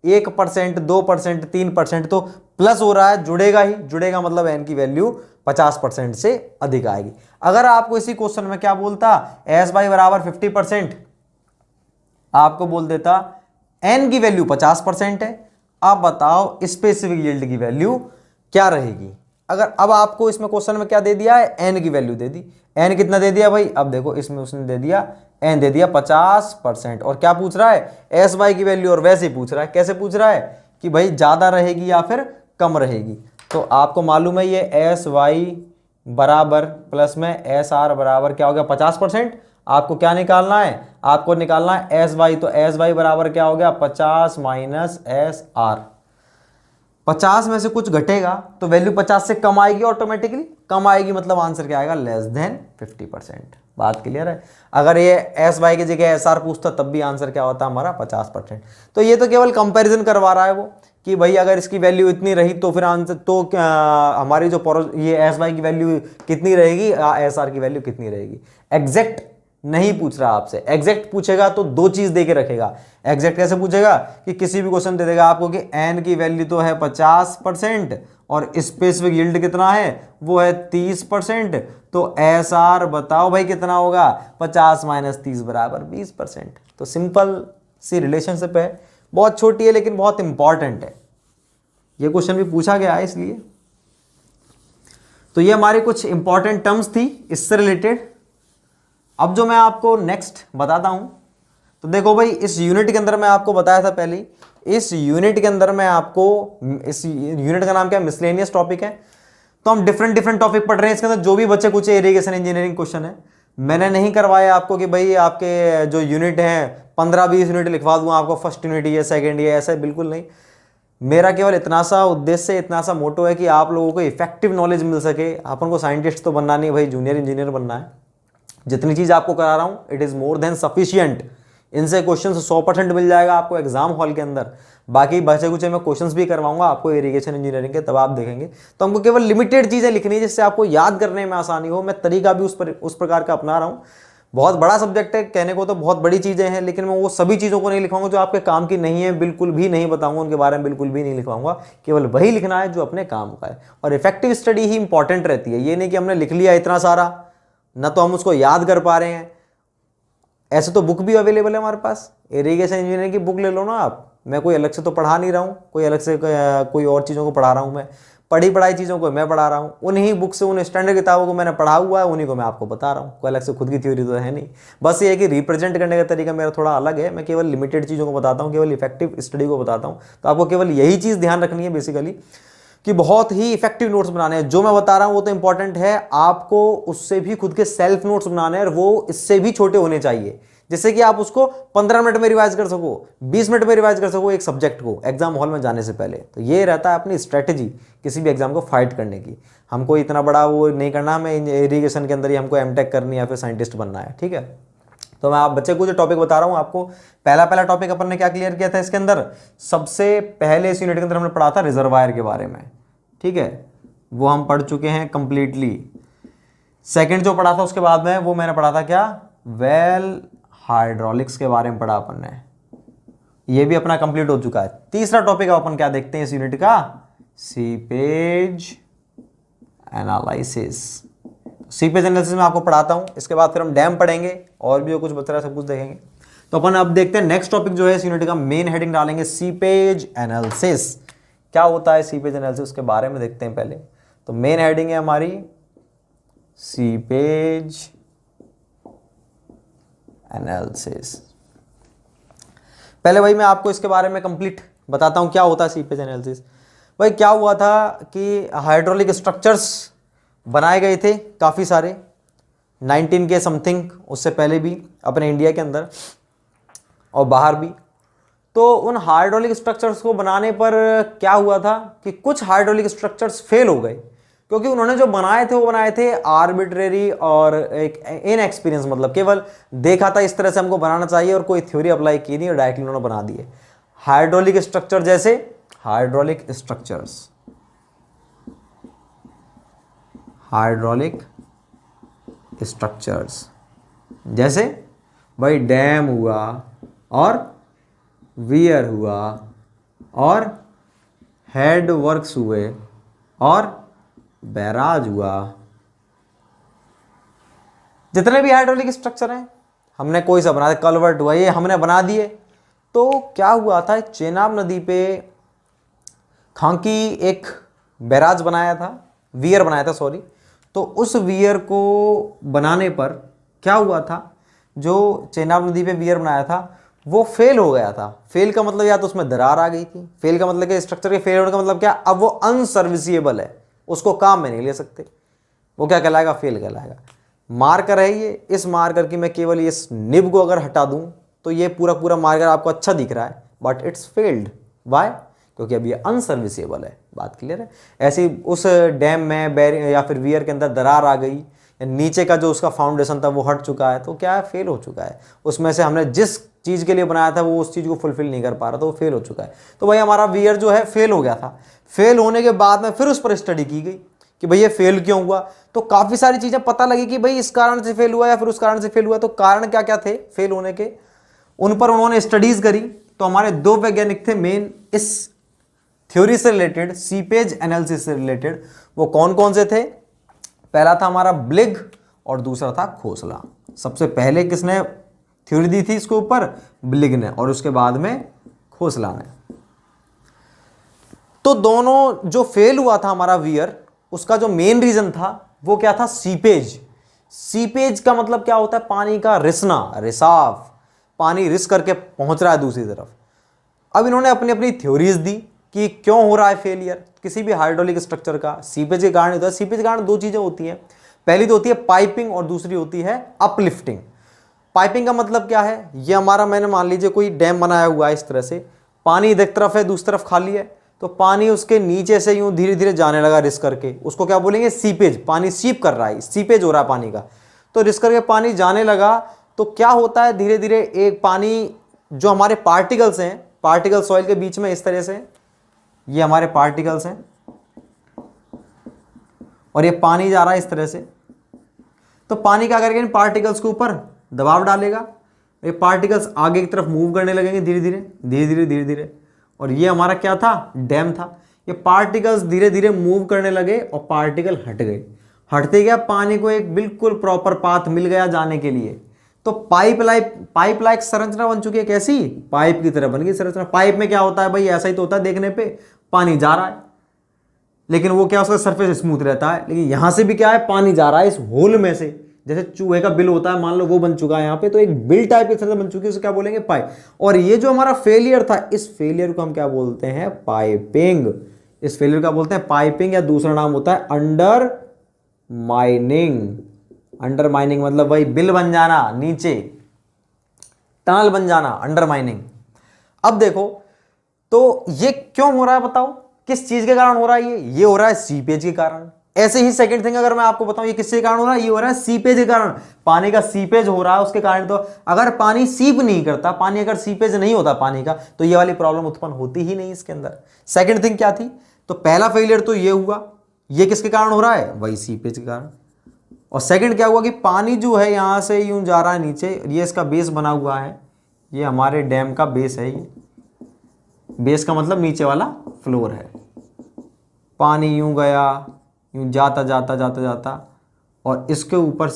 1%, 2%, 3%, तो प्लस हो रहा है, जुड़ेगा ही, जुड़ेगा मतलब n की वैल्यू 50% से अधिक आएगी। अगर आपको इसी क्वेश्चन में क्या बोलता, एस वाई बराबर 50%, आपको बोल देता n की वैल्यू 50% है, अब बताओ स्पेसिफिक यील्ड की वैल्यू क्या रहेगी। अगर अब आपको इसमें क्वेश्चन में क्या दे दिया है, n की वैल्यू दे दी। n कितना दे दिया भाई, अब देखो इसमें उसने दे दिया n दे दिया 50%, और क्या पूछ रहा है, एस वाई की वैल्यू, और वैसे ही पूछ रहा है, कैसे पूछ रहा है कि भाई ज्यादा रहेगी या फिर कम रहेगी। तो आपको मालूम है ये एस वाई बराबर प्लस में एस आर बराबर क्या हो गया 50%। आपको क्या निकालना है, आपको निकालना है एस वाई, तो एस वाई बराबर क्या हो गया 50 माइनस एस आर। 50 में से कुछ घटेगा तो वैल्यू 50 से कम आएगी, ऑटोमेटिकली कम आएगी, मतलब आंसर क्या आएगा, लेस देन 50%। बात क्लियर है। अगर ये एस वाई की जगह एस आर पूछता तब भी आंसर क्या होता हमारा 50%। तो ये तो केवल कंपैरिजन करवा रहा है वो कि भाई अगर इसकी वैल्यू इतनी रही तो फिर आंसर तो हमारी जो ये एस वाई की वैल्यू कितनी रहेगी, एस आर की वैल्यू कितनी रहेगी। एग्जैक्ट नहीं पूछ रहा आपसे, एग्जैक्ट पूछेगा तो दो चीज दे के रखेगा। एग्जैक्ट कैसे पूछेगा कि किसी भी क्वेश्चन दे देगा आपको कि एन की वैल्यू तो है 50% और स्पेसिफिक यील्ड कितना है, वो है 30%, तो एस आर बताओ भाई कितना होगा, 50 माइनस 30 बराबर 20%। तो सिंपल सी रिलेशनशिप है, बहुत छोटी है लेकिन बहुत इंपॉर्टेंट है। ये क्वेश्चन भी पूछा गया है इसलिए। तो ये हमारी कुछ इंपॉर्टेंट टर्म्स थी इससे रिलेटेड। अब जो मैं आपको नेक्स्ट बताता हूं, तो देखो भाई इस यूनिट के अंदर मैं आपको बताया था पहले, इस यूनिट के अंदर मैं आपको, इस यूनिट का नाम क्या है, मिसलेनियस टॉपिक है। तो हम डिफरेंट डिफरेंट टॉपिक पढ़ रहे हैं इसके अंदर, जो भी बच्चे कुछ इरिगेशन इंजीनियरिंग क्वेश्चन है। मैंने नहीं करवाया आपको कि भाई आपके जो यूनिट हैं 15-20 यूनिट लिखवा दूंगा आपको, फर्स्ट यूनिट ये, सेकेंड ये, ऐसा बिल्कुल नहीं। मेरा केवल इतना सा उद्देश्य, इतना सा मोटो है कि आप लोगों को इफेक्टिव नॉलेज मिल सके। अपन को साइंटिस्ट तो बनना नहीं भाई, जूनियर इंजीनियर बनना है। जितनी चीज आपको करा रहा हूं it is more than sufficient. इनसे क्वेश्चन 100% मिल जाएगा आपको एग्जाम हॉल के अंदर। बाकी बचे कुछ मैं क्वेश्चंस भी करवाऊंगा आपको इरिगेशन इंजीनियरिंग के, तब आप देखेंगे। तो हमको केवल लिमिटेड चीजें लिखनी है जिससे आपको याद करने में आसानी हो। मैं तरीका भी उस प्रकार का अपना रहा हूं। बहुत बड़ा सब्जेक्ट है, कहने को तो बहुत बड़ी चीजें हैं, लेकिन मैं वो सभी चीजों को नहीं लिखवाऊंगा जो आपके काम की नहीं है, बिल्कुल भी नहीं बताऊंगा, उनके बारे में बिल्कुल भी नहीं लिखवाऊंगा। केवल वही लिखना है जो अपने काम का है। और इफेक्टिव स्टडी ही इंपॉर्टेंट रहती है। ये नहीं कि हमने लिख लिया इतना सारा, ना तो हम उसको याद कर पा रहे हैं। ऐसे तो बुक भी अवेलेबल है हमारे पास, इरिगेशन इंजीनियरिंग की बुक ले लो ना आप। मैं कोई अलग से तो पढ़ा नहीं रहा हूँ, कोई अलग से कोई और चीज़ों को पढ़ा रहा हूँ। मैं पढ़ाई चीज़ों को मैं पढ़ा रहा हूँ, उन्हीं बुक से, उन स्टैंडर्ड किताबों को मैंने पढ़ा हुआ है, उन्हीं को मैं आपको बता रहा हूँ। कोई अलग से खुद की थ्योरी तो है नहीं। बस ये है कि रिप्रेजेंट करने का तरीका मेरा थोड़ा अलग है। मैं केवल लिमिटेड चीज़ों को बताता हूँ, केवल इफेक्टिव स्टडी को बताता हूँ। तो आपको केवल यही चीज़ ध्यान रखनी है बेसिकली, कि बहुत ही इफेक्टिव नोट्स बनाने हैं। जो मैं बता रहा हूं वो तो इंपॉर्टेंट है, आपको उससे भी खुद के सेल्फ नोट्स बनाने हैं, और वो इससे भी छोटे होने चाहिए, जिससे कि आप उसको 15 मिनट में रिवाइज कर सको, 20 मिनट में रिवाइज कर सको एक सब्जेक्ट को एग्जाम हॉल में जाने से पहले। तो ये रहता है अपनी स्ट्रेटेजी किसी भी एग्जाम को फाइट करने की। हमको इतना बड़ा वो नहीं करना, हमें इरिगेशन के अंदर ही हमको एमटेक करनी है या फिर साइंटिस्ट बनना है, ठीक है। तो मैं आप बच्चे को जो टॉपिक बता रहा हूँ आपको, पहला टॉपिक अपन ने क्या क्लियर किया था इसके अंदर, सबसे पहले इस यूनिट के अंदर हमने पढ़ा था रिजर्वायर के बारे में, ठीक है, वो हम पढ़ चुके हैं कंप्लीटली। सेकंड जो पढ़ा था उसके बाद में वो मैंने पढ़ा था क्या, वेल हाइड्रोलिक्स के बारे में पढ़ा अपन ने, ये भी अपना कंप्लीट हो चुका है। तीसरा टॉपिक अपन क्या देखते हैं इस यूनिट का, सीपेज एनालिसिस। सीपेज एनालिसिस में आपको पढ़ाता हूं, इसके बाद फिर हम डैम पढ़ेंगे और भी जो कुछ बच रहा है सब कुछ देखेंगे। तो अपन अब देखते हैं नेक्स्ट टॉपिक जो है इस यूनिट का, मेन हेडिंग डालेंगे सीपेज एनालिसिस। क्या होता है सीपेज एनालिसिस, उसके बारे में देखते हैं पहले। तो मेन हेडिंग है हमारी सीपेज एनालिसिस। पहले भाई मैं आपको इसके बारे में कंप्लीट बताता हूं क्या होता है सीपेज एनालिसिस। भाई क्या हुआ था कि हाइड्रोलिक स्ट्रक्चर्स बनाए गए थे काफ़ी सारे, 19 के समथिंग, उससे पहले भी अपने इंडिया के अंदर और बाहर भी। तो उन हाइड्रोलिक स्ट्रक्चर्स को बनाने पर क्या हुआ था कि कुछ हाइड्रोलिक स्ट्रक्चर्स फेल हो गए, क्योंकि उन्होंने जो बनाए थे वो बनाए थे आर्बिट्रेरी और एक इनएक्सपीरियंस, मतलब केवल देखा था इस तरह से हमको बनाना चाहिए और कोई थ्योरी अप्लाई की नहीं और डायरेक्टली उन्होंने बना दिए। हाइड्रोलिक स्ट्रक्चर जैसे हाइड्रोलिक स्ट्रक्चर्स जैसे भाई डैम हुआ और वियर हुआ, और हेड वर्क्स हुए और बैराज हुआ। जितने भी हाइड्रोलिक स्ट्रक्चर हैं हमने कोई सा बना दिया, कलवर्ट हुआ, ये हमने बना दिए। तो क्या हुआ था, चेनाब नदी पे खांकी एक बैराज बनाया था, वियर बनाया था सॉरी। तो उस वियर को बनाने पर क्या हुआ था, जो चेनाब नदी पे वियर बनाया था वो फेल हो गया था। फेल का मतलब या तो उसमें दरार आ गई थी, फेल का मतलब कि स्ट्रक्चर के फेल होने का मतलब क्या, अब वो अनसर्विसिएबल है, उसको काम में नहीं ले सकते, वो क्या कहलाएगा, फेल कहलाएगा। मार्कर है ये, इस मार्कर की मैं केवल इस निब को अगर हटा दूं तो ये पूरा पूरा मार्कर आपको अच्छा दिख रहा है, बट इट्स फेल्ड। वाई? क्योंकि अब ये अनसर्विसेबल है। बात क्लियर है? ऐसे ही उस डैम में बैरिंग या फिर वियर के अंदर दरार आ गई, नीचे का जो उसका फाउंडेशन था वो हट चुका है, तो क्या है, फेल हो चुका है। उसमें से हमने जिस चीज़ के लिए बनाया था वो उस चीज़ को फुलफिल नहीं कर पा रहा, तो वो फेल हो चुका है। तो भाई हमारा वियर जो है फेल हो गया था। फेल होने के बाद में फिर उस पर स्टडी की गई कि भाई ये फेल क्यों हुआ। तो काफ़ी सारी चीज़ें पता लगी कि भाई इस कारण से फेल हुआ या फिर उस कारण से फेल हुआ। तो कारण क्या क्या थे फेल होने के, उन पर उन्होंने स्टडीज़ करी। तो हमारे दो वैज्ञानिक थे मेन इस थ्योरी से रिलेटेड, सीपेज एनालिसिस से रिलेटेड। वो कौन कौन से थे? पहला था हमारा ब्लिग और दूसरा था खोसला। सबसे पहले किसने थ्योरी दी थी इसके ऊपर? ब्लिग ने, और उसके बाद में खोसला ने। तो दोनों जो फेल हुआ था हमारा वियर, उसका जो मेन रीजन था वो क्या था? सीपेज। सीपेज का मतलब क्या होता है? पानी का रिसना, रिसाव, पानी रिस करके पहुंच रहा है दूसरी तरफ। अब इन्होंने अपनी अपनी थ्योरीज दी कि क्यों हो रहा है फेलियर किसी भी हाइड्रोलिक स्ट्रक्चर का। सीपेज के कारण होता है। सीपेज के कारण दो चीजें होती हैं, पहली तो होती है पाइपिंग और दूसरी होती है अपलिफ्टिंग। पाइपिंग का मतलब क्या है? ये हमारा, मैंने मान लीजिए कोई डैम बनाया हुआ है इस तरह से, पानी एक तरफ है दूसरी तरफ खाली है, तो पानी उसके नीचे से यूं धीरे धीरे जाने लगा रिस करके, उसको क्या बोलेंगे? सीपेज। पानी सीप कर रहा है, सीपेज हो रहा है पानी का। तो रिस करके पानी जाने लगा तो क्या होता है, धीरे धीरे एक पानी जो हमारे पार्टिकल्स हैं, पार्टिकल सॉइल के बीच में इस तरह से, ये हमारे पार्टिकल्स हैं और ये पानी जा रहा है इस तरह से। तो पानी क्या करेगा? इन पार्टिकल्स के ऊपर दबाव डालेगा, ये पार्टिकल्स आगे की तरफ मूव करने लगेंगे धीरे धीरे धीरे धीरे धीरे धीरे। और ये हमारा क्या था? डैम था। ये पार्टिकल्स धीरे धीरे मूव करने लगे और पार्टिकल हट गए। हटते गया, पानी को एक बिल्कुल प्रॉपर पाथ मिल गया जाने के लिए। तो पाइप लाइक संरचना बन चुकी है। कैसी? पाइप की तरह बन गई संरचना। पाइप में क्या होता है भाई? ऐसा ही तो होता है देखने पे, पानी जा रहा है लेकिन वो क्या, उसका सरफेस स्मूथ रहता है, लेकिन यहां से भी क्या है, पानी जा रहा है इस होल में से। जैसे चूहे का बिल होता है, मान लो वो बन चुका है यहाँ पे, तो एक बिल टाइप की तरह बन चुकी है, उसे क्या बोलेंगे? पाइप। और ये जो हमारा फेलियर था, इस फेलियर को हम क्या बोलते हैं? पाइपिंग। इस फेलियर का बोलते हैं पाइपिंग, या दूसरा नाम होता है अंडर माइनिंग। अंडर माइनिंग मतलब वही बिल बन जाना, नीचे टनल बन जाना, अंडर माइनिंग। अब देखो तो ये क्यों हो रहा है, बताओ किस चीज के कारण हो रहा है? ये हो रहा है सीपेज के कारण। ऐसे ही सेकंड थिंग अगर मैं आपको बताऊं, ये किसके कारण हो रहा है? ये हो रहा है सीपेज के कारण। पानी का सीपेज हो रहा है उसके कारण। तो अगर पानी सीप नहीं करता, पानी अगर सीपेज नहीं होता पानी का, तो ये वाली प्रॉब्लम उत्पन्न होती ही नहीं इसके अंदर। सेकंड थिंग क्या थी? तो पहला फेलियर तो ये हुआ, ये किसके कारण हो रहा है? वही सीपेज के कारण। और सेकंड क्या हुआ कि पानी जो है यहां से यूं जा रहा है नीचे, ये इसका बेस बना हुआ है, ये हमारे डैम का बेस है। ये बेस का मतलब नीचे वाला फ्लोर है। पानी यूं गया, यूं जाता जाता जाता जाता, और इसके ऊपर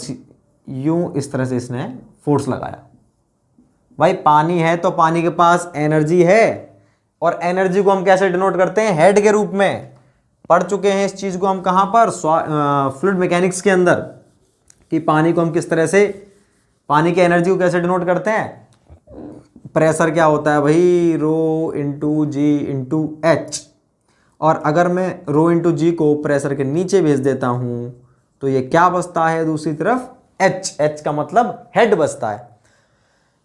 यूं इस तरह से इसने फोर्स लगाया। भाई पानी है तो पानी के पास एनर्जी है, और एनर्जी को हम कैसे डिनोट करते हैं? हेड के रूप में। पढ़ चुके हैं इस चीज को हम कहां पर? फ्लूइड मैकेनिक्स के अंदर, कि पानी को हम किस तरह से, पानी की एनर्जी को कैसे डिनोट करते हैं? प्रेशर क्या होता है भाई? रो इंटू जी इंटू एच। और अगर मैं रो इंटू जी को प्रेशर के नीचे भेज देता हूं तो ये क्या बचता है दूसरी तरफ? एच। एच का मतलब हेड बचता है।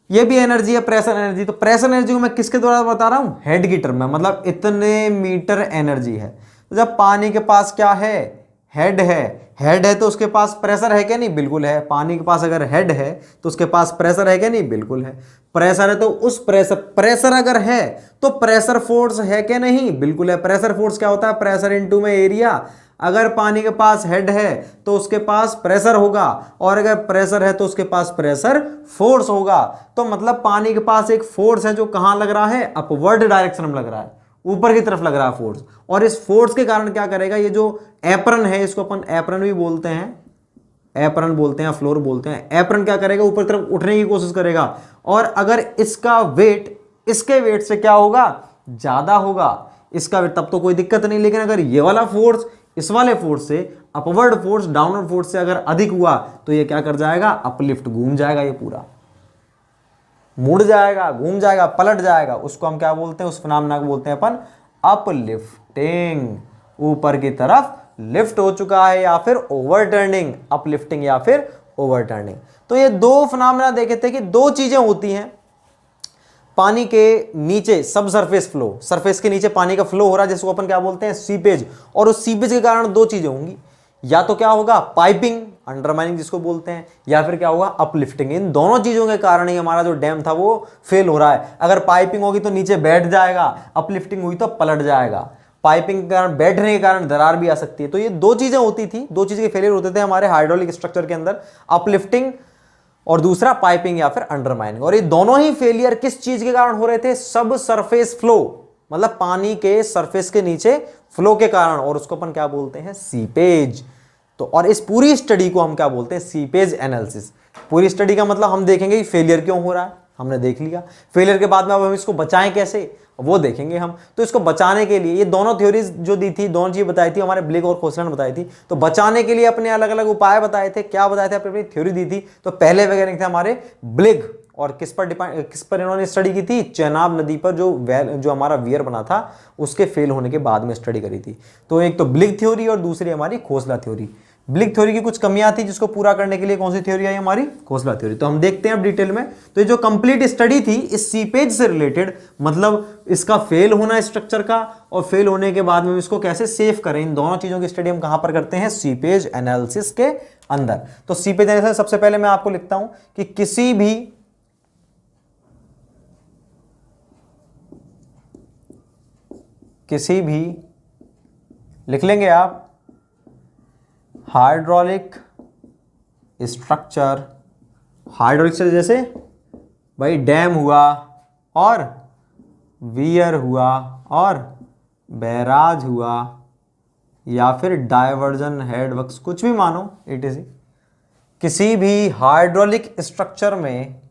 ये भी एनर्जी है, प्रेशर एनर्जी। तो प्रेशर एनर्जी को मैं किसके द्वारा बता रहा हूं? हेड की टर्म में, मतलब इतने मीटर एनर्जी है। तो जब पानी के पास क्या है? हेड है। हेड है तो उसके पास प्रेशर है क्या? नहीं, बिल्कुल है। पानी के पास अगर हेड है तो उसके पास प्रेशर है क्या? नहीं, बिल्कुल है। प्रेशर है तो उस प्रेशर अगर है तो प्रेशर फोर्स है क्या? नहीं, बिल्कुल है। प्रेशर फोर्स क्या होता है? प्रेशर इनटू में एरिया। अगर पानी के पास हेड है तो उसके पास प्रेशर होगा, और अगर प्रेशर है तो उसके पास प्रेशर फोर्स होगा। तो मतलब पानी के पास एक फोर्स है जो कहां लग रहा है? अपवर्ड डायरेक्शन में लग रहा है। ऊपर की तरफ लग रहा है फोर्स, और इस फोर्स के कारण क्या करेगा, ये जो एप्रन है, इसको अपन एप्रन भी बोलते हैं, एप्रन बोलते हैं, फ्लोर बोलते हैं, एप्रन क्या करेगा, ऊपर तरफ उठने की कोशिश करेगा, और अगर इसका वेट इसके वेट से क्या होगा, ज्यादा होगा इसका वेट, तब तो कोई दिक्कत नहीं। लेकिन अगर ये वाला फोर्स इस वाले फोर्स से, अपवर्ड फोर्स डाउनवर्ड फोर्स से अगर अधिक हुआ, तो ये क्या कर जाएगा, अपलिफ्ट, घूम जाएगा, ये पूरा मुड़ जाएगा, घूम जाएगा, पलट जाएगा। उसको हम क्या बोलते हैं, उस फिनोमेना को बोलते हैं अपन अपलिफ्टिंग। ऊपर की तरफ लिफ्ट हो चुका है, या फिर ओवरटर्निंग, अपलिफ्टिंग या फिर ओवरटर्निंग। तो ये दो फिनोमेना देखे थे कि दो चीजें होती हैं पानी के नीचे, सब सरफेस फ्लो, सरफेस के नीचे पानी का फ्लो हो रहा है, जिसको अपन क्या बोलते हैं, सीपेज। और उस सीपेज के कारण दो चीजें होंगी, या तो क्या होगा, पाइपिंग, अंडरमाइनिंग जिसको बोलते हैं, या फिर क्या होगा, अपलिफ्टिंग। इन दोनों चीजों के कारण ही हमारा जो डैम था वो फेल हो रहा है। अगर पाइपिंग होगी तो नीचे बैठ जाएगा, अपलिफ्टिंग हुई तो पलट जाएगा। पाइपिंग के कारण, बैठने के कारण दरार भी आ सकती है। तो ये दो चीजें होती थी, दो चीजें के फेलियर होते थे हमारे हाइड्रोलिक स्ट्रक्चर के अंदर, अपलिफ्टिंग और दूसरा पाइपिंग या फिर अंडरमाइनिंग। और ये दोनों ही फेलियर किस चीज के कारण हो रहे थे, सब सरफेस फ्लो, मतलब पानी के सरफेस के नीचे फ्लो के कारण, और उसको अपन क्या बोलते हैं, सीपेज। तो और इस पूरी स्टडी को हम क्या बोलते हैं, सीपेज एनालिसिस। पूरी स्टडी का मतलब हम देखेंगे कि फेलियर क्यों हो रहा है, हमने देख लिया। फेलियर के बाद में अब हम इसको बचाएं कैसे, वो देखेंगे हम। तो इसको बचाने के लिए ये दोनों थ्योरीज जो दी थी, दोनों चीज बताई थी हमारे ब्लिग और खोसलन बताई थी। तो बचाने के लिए अपने अलग अलग उपाय बताए थे, क्या बताए थे, अपनी थ्योरी दी थी। तो पहले वैज्ञानिक थे हमारे ब्लिग, और किस पर इन्होंने स्टडी की थी, चेनाब नदी पर जो हमारा वियर बना था उसके फेल होने के बाद में स्टडी करी थी। तो एक तो ब्लिग थ्योरी और दूसरी हमारी खोसला थ्योरी। ब्लिग थ्योरी की कुछ कमियां थी, जिसको पूरा करने के लिए कौन सी थ्योरी आई, हमारी खोसला थ्योरी। तो हम देखते हैं अब डिटेल में। तो ये जो कंप्लीट स्टडी थी इस सीपेज से रिलेटेड, मतलब इसका फेल होना स्ट्रक्चर का, और फेल होने के बाद में इसको कैसे सेव करें, इन दोनों चीजों की स्टडी हम कहां पर करते हैं, सीपेज एनालिसिस के अंदर। तो सीपेज एनालिसिस सबसे पहले मैं आपको लिखता हूं कि किसी भी लिख लेंगे आप, हाइड्रोलिक स्ट्रक्चर, हाइड्रोलिक स्ट्रक्चर जैसे भाई डैम हुआ, और वियर हुआ, और बैराज हुआ, या फिर डायवर्जन हेड वर्क्स, कुछ भी मानो etc। किसी भी हाइड्रोलिक स्ट्रक्चर में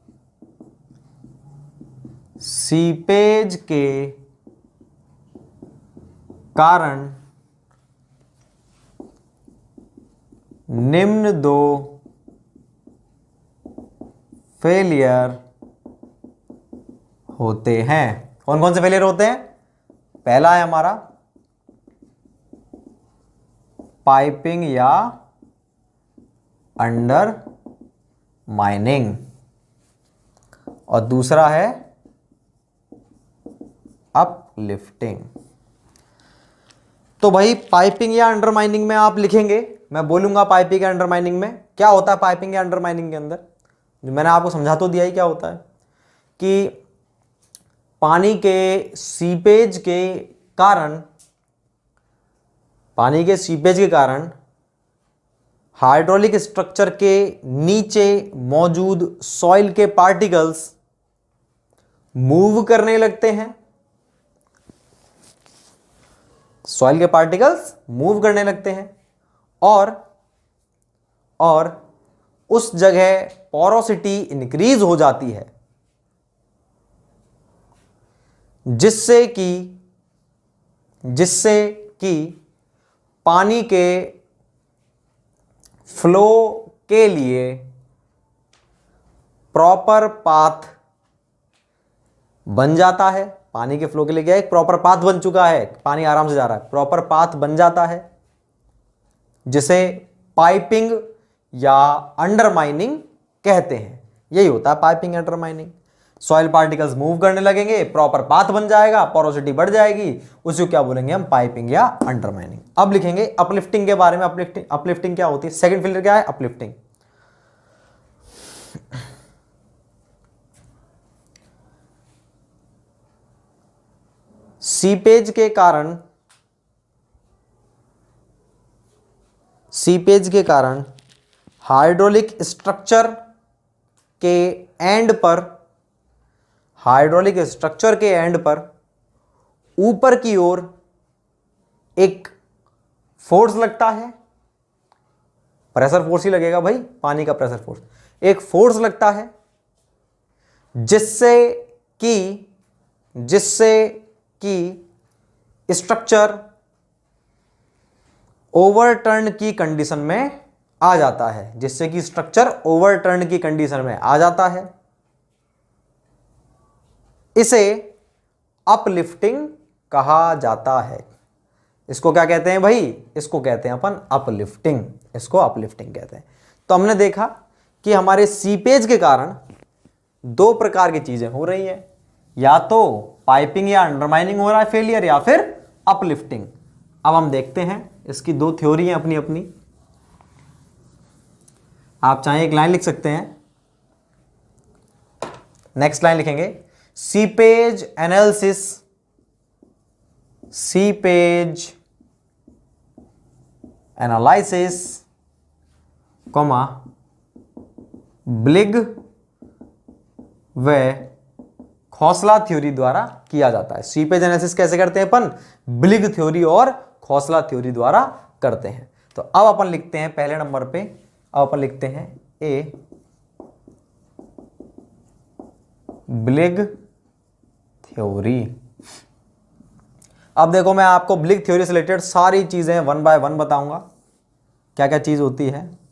सीपेज के कारण निम्न दो फेलियर होते हैं। कौन कौन से फेलियर होते हैं, पहला है हमारा पाइपिंग या अंडर माइनिंग, और दूसरा है अपलिफ्टिंग। तो भाई पाइपिंग या अंडरमाइनिंग में आप लिखेंगे, मैं बोलूंगा पाइपिंग या अंडरमाइनिंग में क्या होता है। पाइपिंग या अंडरमाइनिंग के अंदर जो मैंने आपको समझा तो दिया ही, क्या होता है कि पानी के सीपेज के कारण, पानी के सीपेज के कारण हाइड्रोलिक स्ट्रक्चर के नीचे मौजूद सॉइल के पार्टिकल्स मूव करने लगते हैं, सॉइल के पार्टिकल्स मूव करने लगते हैं, और उस जगह पोरोसिटी इंक्रीज हो जाती है, जिससे कि पानी के फ्लो के लिए प्रॉपर पाथ बन जाता है। पानी के फ्लो के लिए क्या है, एक प्रॉपर पाथ बन चुका है, पानी आराम से जा रहा है, प्रॉपर पाथ बन जाता है, जिसे पाइपिंग या अंडरमाइनिंग कहते हैं। यही होता है piping undermining. Soil particles move करने लगेंगे, प्रॉपर पाथ बन जाएगा, पोरोसिटी बढ़ जाएगी, उसी को क्या बोलेंगे हम, पाइपिंग या अंडरमाइनिंग। अब लिखेंगे अपलिफ्टिंग के बारे में। अपलिफ्टिंग क्या होती है, सेकंड फेलियर क्या है, अपलिफ्टिंग। सीपेज के कारण हाइड्रोलिक स्ट्रक्चर के एंड पर ऊपर की ओर एक फोर्स लगता है, प्रेशर फोर्स ही लगेगा भाई, पानी का प्रेशर फोर्स, एक फोर्स लगता है जिससे कि स्ट्रक्चर ओवरटर्न की कंडीशन में आ जाता है, जिससे कि स्ट्रक्चर ओवरटर्न की कंडीशन में आ जाता है। इसे अपलिफ्टिंग कहा जाता है। इसको क्या कहते हैं भाई? इसको कहते हैं अपन अपलिफ्टिंग, इसको अपलिफ्टिंग कहते हैं। तो हमने देखा कि हमारे सीपेज के कारण दो प्रकार की चीजें हो रही हैं, या तो पाइपिंग या अंडरमाइनिंग हो रहा है फेलियर, या फिर अपलिफ्टिंग। अब हम देखते हैं, इसकी दो थ्योरी हैं अपनी अपनी। आप चाहे एक लाइन लिख सकते हैं, नेक्स्ट लाइन लिखेंगे, seepage analysis, seepage analysis comma Bligh व खौसला थ्योरी द्वारा किया जाता है। सीपेज एनालिसिस कैसे करते हैं अपन? ब्लिग थ्योरी और खौसला थ्योरी द्वारा करते हैं। तो अब अपन लिखते हैं पहले नंबर पे, अब अपन लिखते हैं ए ब्लिग थ्योरी। अब देखो, मैं आपको ब्लिग थ्योरी से रिलेटेड सारी चीजें वन बाय वन बताऊंगा, क्या क्या चीज होती है।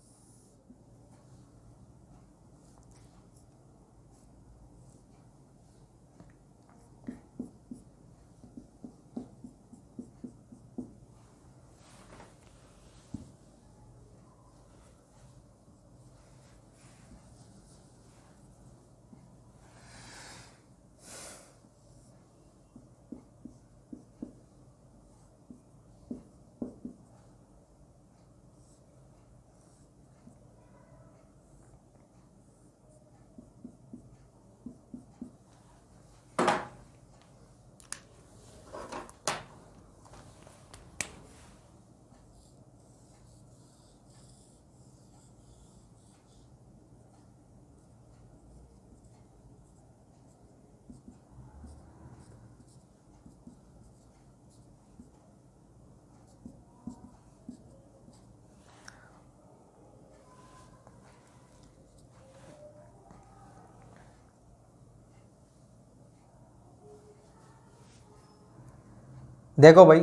देखो भाई,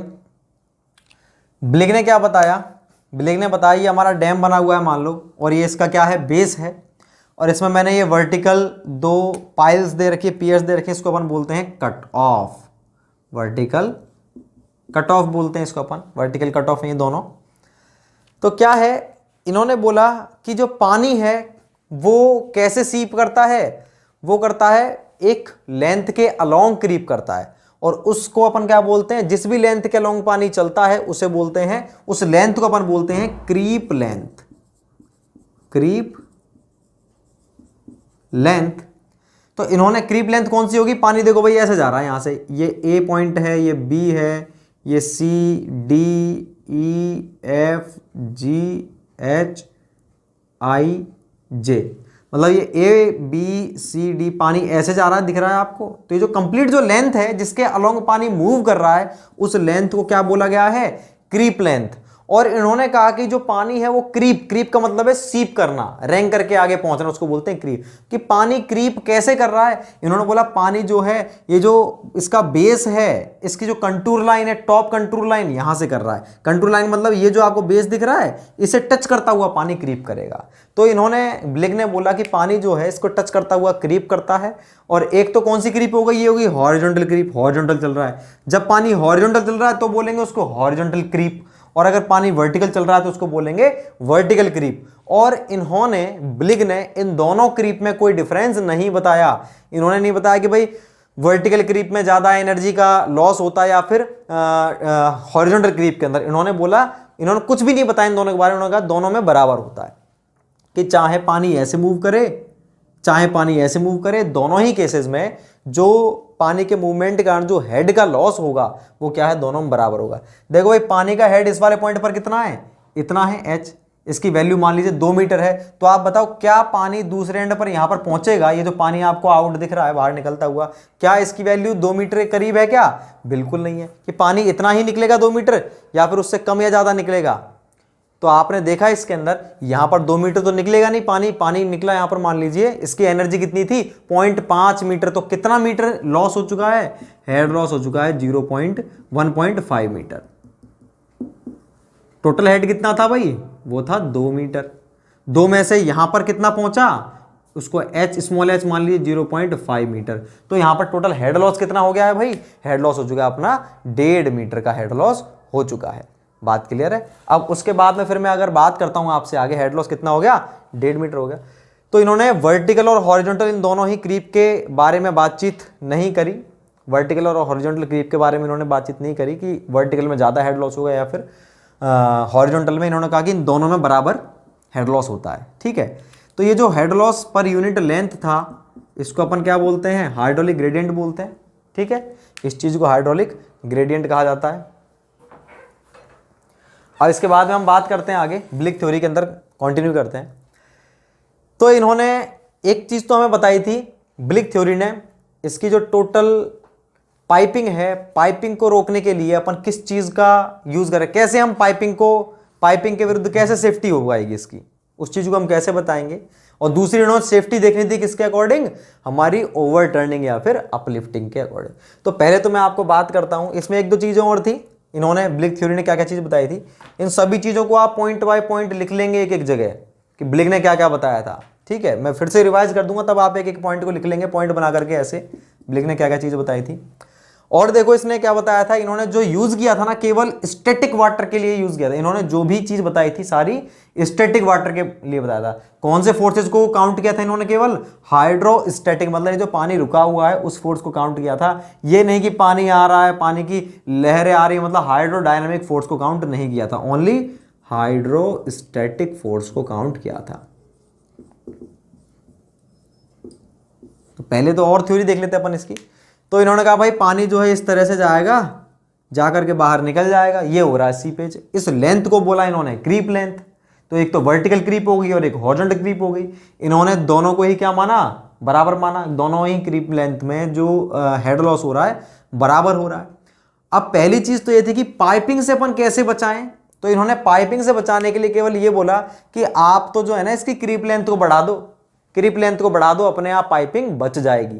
ब्लिग ने क्या बताया? ब्लिग ने बताया ये हमारा डैम बना हुआ है मान लो, और ये इसका क्या है? बेस है, और इसमें मैंने ये वर्टिकल दो पाइल्स दे रखी है, पियर्स दे रखे हैं, इसको अपन बोलते हैं cut off, vertical cut off बोलते हैं इसको अपन, वर्टिकल कट ऑफ है ये दोनों। तो क्या है, इन्होंने बोला कि जो पानी है वो कैसे सीप करता है? वो करता है एक लेंथ के अलोंग क्रीप करता है, और उसको अपन क्या बोलते हैं? जिस भी लेंथ के अलोंग पानी चलता है उसे बोलते हैं, उस लेंथ को अपन बोलते हैं क्रीप लेंथ, क्रीप लेंथ। तो इन्होंने क्रीप लेंथ कौन सी होगी? पानी देखो भाई ऐसे जा रहा है, यहां से ये ए पॉइंट है, ये बी है, ये C D E F G H I J, मतलब ये ए बी सी डी पानी ऐसे जा रहा है, दिख रहा है आपको? तो ये जो कंप्लीट जो लेंथ है जिसके अलोंग पानी मूव कर रहा है, उस लेंथ को क्या बोला गया है? Creep length. और इन्होंने कहा कि जो पानी है वो क्रीप, क्रीप का मतलब है सीप करना, रैंक करके आगे पहुंचना, उसको बोलते हैं क्रीप। कि पानी क्रीप कैसे कर रहा है? इन्होंने बोला पानी जो है, ये जो इसका बेस है, इसकी जो कंटूर लाइन है, टॉप कंटूर लाइन यहां से कर रहा है। कंटूर लाइन मतलब ये जो आपको बेस दिख रहा है, इसे टच करता हुआ पानी क्रीप करेगा। तो इन्होंने, ब्लिग ने बोला कि पानी जो है इसको टच करता हुआ क्रीप करता है। और एक तो कौन सी क्रीप हो गई? ये होगी हॉरिजॉन्टल क्रीप, हॉरिजॉन्टल चल रहा है। जब पानी हॉरिजॉन्टल चल रहा है तो बोलेंगे उसको हॉरिजॉन्टल क्रीप, और अगर पानी वर्टिकल चल रहा है तो उसको बोलेंगे वर्टिकल क्रीप। और इन्होंने, ब्लिग ने, इन दोनों क्रीप में कोई डिफरेंस नहीं बताया। इन्होंने नहीं बताया कि भाई वर्टिकल क्रीप में ज्यादा एनर्जी का लॉस होता है या फिर हॉरिजॉन्टल क्रीप के अंदर। इन्होंने बोला, इन्होंने कुछ भी नहीं बताया इन दोनों के बारे में। उन्होंने कहा दोनों में बराबर होता है, कि चाहे पानी ऐसे मूव करे चाहे पानी ऐसे मूव करे, दोनों ही केसेस में जो पानी के मूवमेंट के कारण जो हेड का लॉस होगा वो क्या है? दोनों में बराबर होगा। देखो भाई, पानी का हेड इस वाले पॉइंट पर कितना है? इतना है h, इसकी वैल्यू मान लीजिए 2 मीटर है, तो आप बताओ क्या पानी दूसरे एंड पर यहां पर पहुंचेगा? ये जो पानी आपको आउट दिख रहा है बाहर निकलता हुआ, क्या इसकी वैल्यू 2 मीटर के करीब है क्या? बिल्कुल नहीं है। कि पानी इतना ही निकलेगा 2 मीटर या फिर उससे कम या ज्यादा निकलेगा? तो आपने देखा इसके अंदर यहां पर 2 मीटर तो निकलेगा नहीं पानी, पानी निकला यहां पर मान लीजिए, इसकी एनर्जी कितनी थी? 0.5 मीटर। तो कितना मीटर लॉस हो चुका है? हेड लॉस हो चुका है 1.5 मीटर। टोटल हेड कितना था भाई? वो था 2 मीटर। 2 में से यहां पर कितना पहुंचा? उसको h स्मॉल h मान लीजिए 0.5 मीटर। तो यहां पर टोटल हेड लॉस कितना हो गया है भाई? हेड लॉस हो चुका है अपना 1.5 मीटर का हेड लॉस हो चुका है। बात क्लियर है? अब उसके बाद में फिर मैं अगर बात करता हूं आपसे आगे, हेड लॉस कितना हो गया? 1.5 मीटर हो गया। तो इन्होंने वर्टिकल और हॉरिजॉन्टल इन दोनों ही क्रीप के बारे में बातचीत नहीं करी। वर्टिकल और हॉरिजॉन्टल क्रीप के बारे में इन्होंने बातचीत नहीं करी कि वर्टिकल में ज़्यादा हेड लॉस होगा या फिर हॉरिजॉन्टल में। इन्होंने कहा कि इन दोनों में बराबर हेड लॉस होता है। ठीक है, तो ये जो head loss per unit length था, इसको अपन क्या बोलते हैं? हाइड्रोलिक ग्रेडियंट बोलते हैं। ठीक है, इस चीज़ को हाइड्रोलिक ग्रेडियंट कहा जाता है। और इसके बाद में हम बात करते हैं आगे, ब्लिक थ्योरी के अंदर कंटिन्यू करते हैं। तो इन्होंने एक चीज़ तो हमें बताई थी ब्लिक थ्योरी ने, इसकी जो टोटल पाइपिंग है, पाइपिंग को रोकने के लिए अपन किस चीज़ का यूज़ करें, कैसे हम पाइपिंग के विरुद्ध कैसे सेफ्टी हो पाएगी इसकी, उस चीज़ को हम कैसे बताएंगे। और दूसरी इन्होंने सेफ्टी देखनी थी किसके अकॉर्डिंग? हमारी ओवरटर्निंग या फिर अपलिफ्टिंग के अकॉर्डिंग। तो पहले तो मैं आपको बात करता हूँ, इसमें एक दो चीज़ें और थी। इन्होंने ब्लिक थ्योरी ने क्या क्या चीज़ बताई थी, इन सभी चीज़ों को आप पॉइंट बाय पॉइंट लिख लेंगे एक एक जगह कि ब्लिक ने क्या क्या बताया था। ठीक है, मैं फिर से रिवाइज कर दूंगा, तब आप एक एक पॉइंट को लिख लेंगे पॉइंट बना करके ऐसे, ब्लिक ने क्या क्या चीज़ बताई थी। और देखो इसने क्या बताया था, इन्होंने जो यूज किया था ना, केवल स्टैटिक वाटर के लिए यूज किया था। इन्होंने जो भी चीज बताई थी सारी स्टैटिक वाटर के लिए बताया था। कौन से फोर्सेस को काउंट किया था इन्होंने? केवल हाइड्रोस्टैटिक, मतलब ये जो पानी रुका हुआ है उस फोर्स को काउंट किया था। ये नहीं कि पानी आ रहा है, पानी की लहरें आ रही है, मतलब हाइड्रोडायनामिक फोर्स को काउंट नहीं किया था, ओनली हाइड्रोस्टैटिक फोर्स को काउंट किया था। तो पहले तो और थ्योरी देख लेते अपन इसकी। तो इन्होंने कहा भाई पानी जो है इस तरह से जाएगा, जाकर के बाहर निकल जाएगा, ये हो रहा है सीपेज। इस लेंथ को बोला इन्होंने क्रीप लेंथ। तो एक तो वर्टिकल क्रीप हो गई और एक हॉरिजॉन्टल क्रीप हो गई। इन्होंने दोनों को ही क्या माना? बराबर माना। दोनों ही क्रीप लेंथ में जो हेड लॉस हो रहा है बराबर हो रहा है। अब पहली चीज तो ये थी कि पाइपिंग से अपन कैसे बचाएं। तो इन्होंने पाइपिंग से बचाने के लिए केवल ये बोला कि आप तो जो है ना इसकी क्रीप लेंथ को बढ़ा दो, क्रीप लेंथ को बढ़ा दो, अपने आप पाइपिंग बच जाएगी।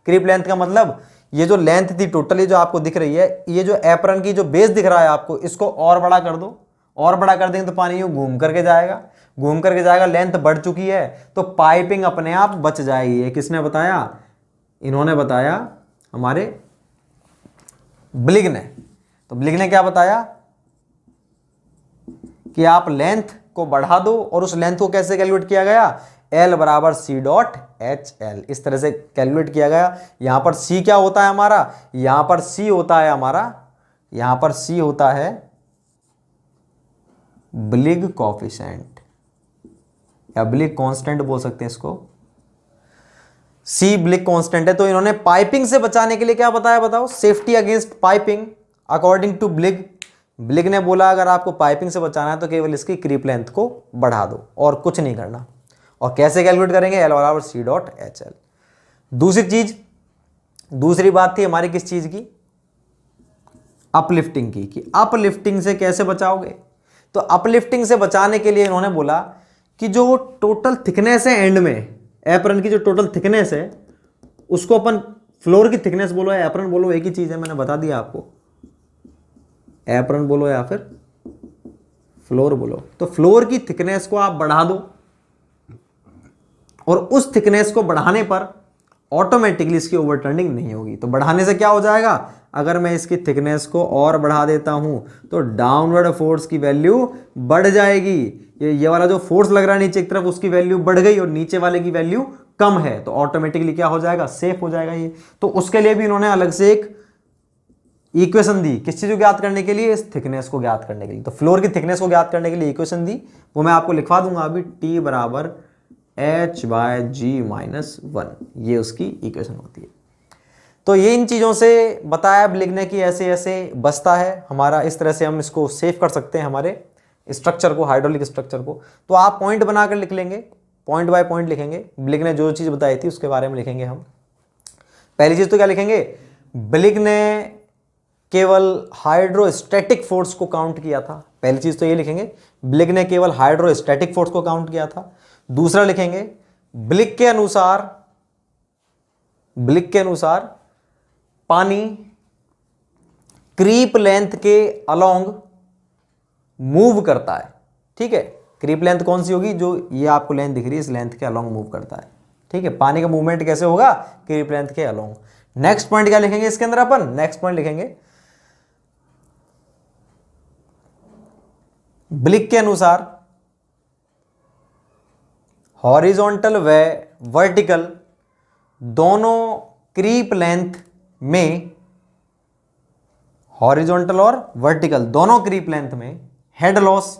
क्रीप लेंथ का मतलब ये जो लेंथ थी टोटल, ये जो आपको दिख रही है, ये जो एप्रन की जो बेस दिख रहा है आपको, इसको और बड़ा कर दो। और बड़ा कर देंगे तो पानी यूं घूम करके जाएगा, घूम करके जाएगा, लेंथ बढ़ चुकी है तो पाइपिंग अपने आप बच जाएगी। ये किसने बताया? इन्होंने बताया, हमारे ब्लिग ने। तो ब्लिग ने क्या बताया कि आप लेंथ को बढ़ा दो, और उस लेंथ को कैसे कैलकुलेट किया गया? L बराबर C.HL, इस तरह से कैलकुलेट किया गया। यहां पर C क्या होता है हमारा? यहां पर C होता है हमारा, यहां पर C होता है ब्लिग कोफिशिएंट या ब्लिग कांस्टेंट बोल सकते हैं इसको। C ब्लिग कांस्टेंट है। तो इन्होंने पाइपिंग से बचाने के लिए क्या बताया बताओ? Safety against piping according to Bligh. Bligh ने बोला अगर आपको पाइपिंग से बचाना है तो केवल इसकी क्रीप लेंथ को बढ़ा दो और कुछ नहीं करना। और कैसे कैलकुलेट करेंगे? L बराबर C.HL। दूसरी चीज, दूसरी बात थी हमारी किस चीज की? अपलिफ्टिंग की, कि अपलिफ्टिंग से कैसे बचाओगे। तो अपलिफ्टिंग से बचाने के लिए इन्होंने बोला कि जो टोटल थिकनेस है एंड में, एप्रन की जो टोटल थिकनेस है उसको अपन फ्लोर की थिकनेस बोलो या एप्रन बोलो, एक ही चीज है, मैंने बता दिया आपको। एप्रन बोलो या फिर फ्लोर बोलो। तो फ्लोर की थिकनेस को आप बढ़ा दो, और उस थिकनेस को बढ़ाने पर ऑटोमेटिकली इसकी ओवरटर्निंग नहीं होगी। तो बढ़ाने से क्या हो जाएगा? अगर मैं इसकी थिकनेस को और बढ़ा देता हूं तो डाउनवर्ड फोर्स की वैल्यू बढ़ जाएगी। ये वाला जो फोर्स लग रहा है नीचे की तरफ, उसकी वैल्यू बढ़ गई और नीचे वाले की वैल्यू कम है, तो ऑटोमेटिकली क्या हो जाएगा? सेफ हो जाएगा ये। तो उसके लिए भी इन्होंने अलग से एक इक्वेशन दी, किस चीज को ज्ञात करने के लिए? इस थिकनेस को ज्ञात करने के लिए। तो फ्लोर की थिकनेस को ज्ञात करने के लिए इक्वेशन दी, वो मैं आपको लिखवा दूंगा अभी। T बराबर H/G-1, ये उसकी इक्वेशन होती है। तो ये इन चीज़ों से बताया ब्लिग ने कि ऐसे ऐसे बचता है हमारा, इस तरह से हम इसको सेव कर सकते हैं हमारे स्ट्रक्चर को, हाइड्रोलिक स्ट्रक्चर को। तो आप पॉइंट बनाकर लिख लेंगे, पॉइंट बाय पॉइंट लिखेंगे। ब्लिक ने जो चीज़ बताई थी उसके बारे में लिखेंगे हम। पहली चीज़ तो क्या लिखेंगे, ब्लिक ने केवल हाइड्रोस्टैटिक फोर्स को काउंट किया था। पहली चीज़ तो ये लिखेंगे, ब्लिक ने केवल हाइड्रोस्टैटिक फोर्स को काउंट किया था। दूसरा लिखेंगे, ब्लिक के अनुसार पानी क्रीप लेंथ के अलोंग मूव करता है। ठीक है, क्रीप लेंथ कौन सी होगी, जो ये आपको लेंथ दिख रही है, इस लेंथ के अलोंग मूव करता है। ठीक है, पानी का मूवमेंट कैसे होगा, क्रीप लेंथ के अलोंग। नेक्स्ट पॉइंट क्या लिखेंगे इसके अंदर अपन, नेक्स्ट पॉइंट लिखेंगे, ब्लिक के अनुसार हॉरिजॉन्टल व वर्टिकल दोनों क्रीप लेंथ में, हॉरिजॉन्टल और वर्टिकल दोनों क्रीप लेंथ में हेड लॉस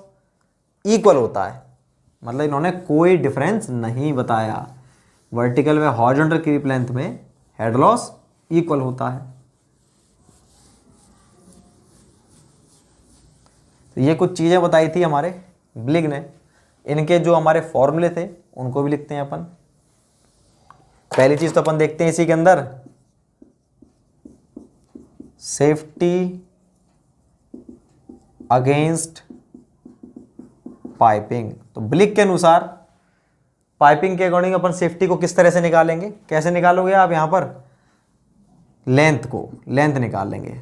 इक्वल होता है। मतलब इन्होंने कोई डिफरेंस नहीं बताया, वर्टिकल व हॉरिजॉन्टल क्रीप लेंथ में हेड लॉस इक्वल होता है। तो ये कुछ चीजें बताई थी हमारे ब्लिक ने। इनके जो हमारे फॉर्मूले थे उनको भी लिखते हैं अपन। पहली चीज तो अपन देखते हैं इसी के अंदर, सेफ्टी अगेंस्ट पाइपिंग। तो ब्लिक के अनुसार पाइपिंग के अकॉर्डिंग अपन सेफ्टी को किस तरह से निकालेंगे, कैसे निकालोगे आप, यहां पर लेंथ निकाल लेंगे।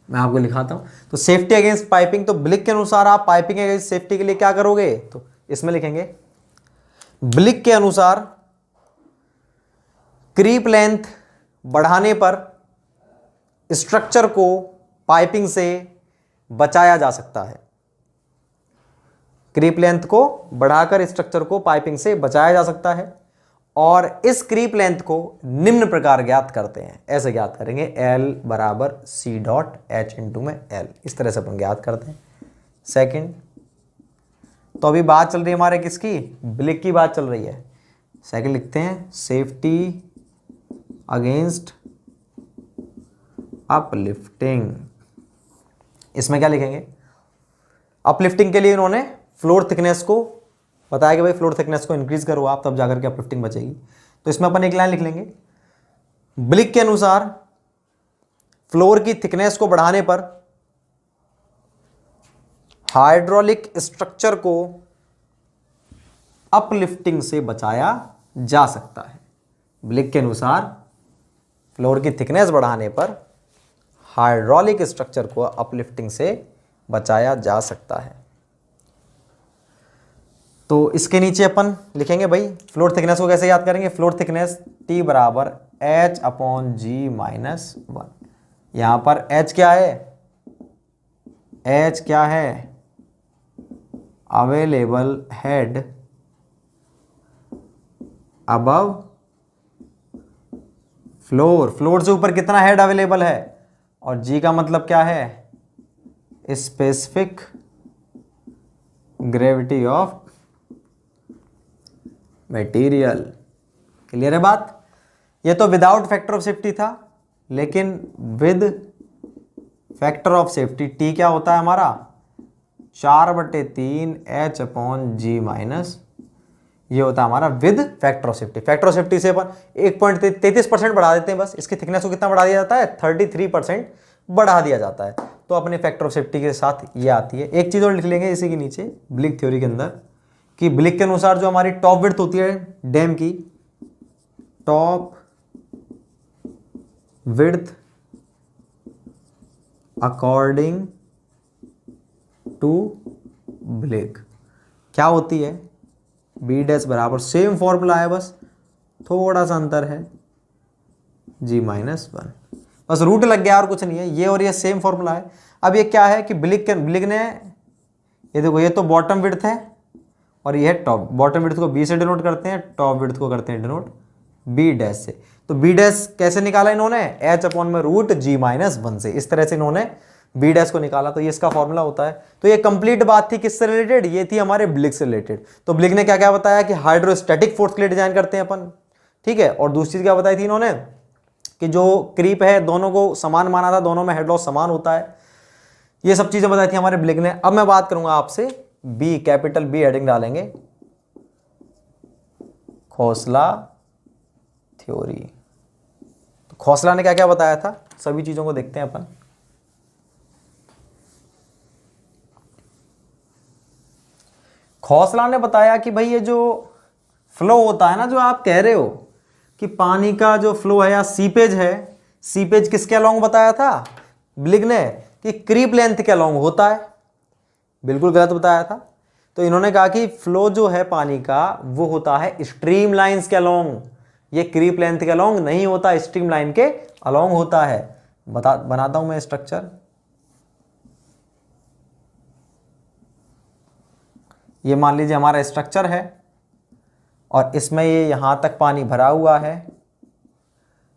मैं आपको लिखाता हूं। तो सेफ्टी अगेंस्ट पाइपिंग, तो ब्लिक के अनुसार आप पाइपिंग अगेंस्ट सेफ्टी के लिए क्या करोगे, तो इसमें लिखेंगे, ब्लिक के अनुसार क्रीप लेंथ बढ़ाने पर स्ट्रक्चर को पाइपिंग से बचाया जा सकता है। क्रीप लेंथ को बढ़ाकर स्ट्रक्चर को पाइपिंग से बचाया जा सकता है। और इस क्रीप लेंथ को निम्न प्रकार ज्ञात करते हैं, ऐसे ज्ञात करेंगे, L बराबर C डॉट H इंटू में L, इस तरह से अपन ज्ञात करते हैं। सेकंड, तो अभी बात चल रही है हमारे किसकी, ब्लिक की बात चल रही है। सेकंड लिखते हैं, सेफ्टी अगेंस्ट अपलिफ्टिंग। इसमें क्या लिखेंगे, अपलिफ्टिंग के लिए इन्होंने फ्लोर थिकनेस को बताया कि भाई फ्लोर थिकनेस को इंक्रीज करो आप, तब जाकर के अपलिफ्टिंग बचेगी। तो इसमें अपन एक लाइन लिख लेंगे, ब्लिक के अनुसार फ्लोर की थिकनेस को बढ़ाने पर हाइड्रोलिक स्ट्रक्चर को अपलिफ्टिंग से बचाया जा सकता है। ब्लिक के अनुसार फ्लोर की थिकनेस बढ़ाने पर हाइड्रोलिक स्ट्रक्चर को अपलिफ्टिंग से बचाया जा सकता है। तो इसके नीचे अपन लिखेंगे भाई फ्लोर थिकनेस को कैसे याद करेंगे, फ्लोर थिकनेस T बराबर H अपॉन G माइनस 1। यहां पर H क्या है, H क्या है, available head above floor, floor से ऊपर कितना हेड अवेलेबल है, और G का मतलब क्या है, specific gravity of material. Clear है बात। ये तो विदाउट फैक्टर ऑफ सेफ्टी था, लेकिन with factor of safety T क्या होता है हमारा, 4/3 H अपॉन G माइनस, ये होता है हमारा with factor of safety. Factor of safety से अपन 1.33% बढ़ा देते हैं, बस इसकी थिकनेस को कितना बढ़ा दिया जाता है, 33% बढ़ा दिया जाता है। तो अपने फैक्टर ऑफ सेफ्टी के साथ ये आती है। एक चीज और लिख लेंगे इसी के नीचे ब्लिक थ्योरी के अंदर, कि ब्लिक के अनुसार जो हमारी टॉप विड्थ होती है डैम की, top width according to Bligh क्या होती है, बी डैश बराबर, सेम फॉर्मूला है, बस थोड़ा सा अंतर है, G माइनस 1, बस रूट लग गया और कुछ नहीं है। ये और ये सेम फॉर्मूला है। अब ये क्या है कि ब्लिक ने, ये देखो, ये तो बॉटम विड्थ है और ये है टॉप। बॉटम विड्थ को B से डिनोट करते हैं, टॉप विड्थ को करते हैं डिनोट B डैश से। तो B डैश कैसे निकाला इन्होंने, H अपॉन में रूट G माइनस 1 से, इस तरह से इन्होंने B डैश को निकाला। तो ये इसका फॉर्मूला होता है। तो ये कंप्लीट बात थी किससे रिलेटेड, ये थी हमारे ब्लिक से रिलेटेड। तो ब्लिक ने क्या क्या बताया कि हाइड्रोस्टैटिक फोर्स के लिए डिजाइन करते हैं अपन, ठीक है। और दूसरी चीज़ क्या बताई थी इन्होंने कि जो क्रीप है दोनों को समान माना था, दोनों में हेड लॉस समान होता है। ये सब चीज़ें बताई थी हमारे ब्लिग ने। अब मैं बात करूंगा आपसे बी, कैपिटल बी हेडिंग डालेंगे, खोसला थ्योरी। तो खोसला ने क्या क्या बताया था, सभी चीज़ों को देखते हैं अपन। खोसला ने बताया कि भाई ये जो फ्लो होता है ना, जो आप कह रहे हो कि पानी का जो फ्लो है या सीपेज है, सीपेज किसके अलोंग बताया था ब्लिग ने कि क्रीप लेंथ के अलोंग होता है। बिल्कुल गलत बताया था। तो इन्होंने कहा कि फ्लो जो है पानी का वो होता है स्ट्रीम लाइंस के अलोंग, ये क्रीप लेंथ के अलोंग नहीं होता, स्ट्रीम लाइन के अलोंग होता है। बनाता हूं मैं स्ट्रक्चर। ये मान लीजिए हमारा स्ट्रक्चर है और इसमें ये यहां तक पानी भरा हुआ है।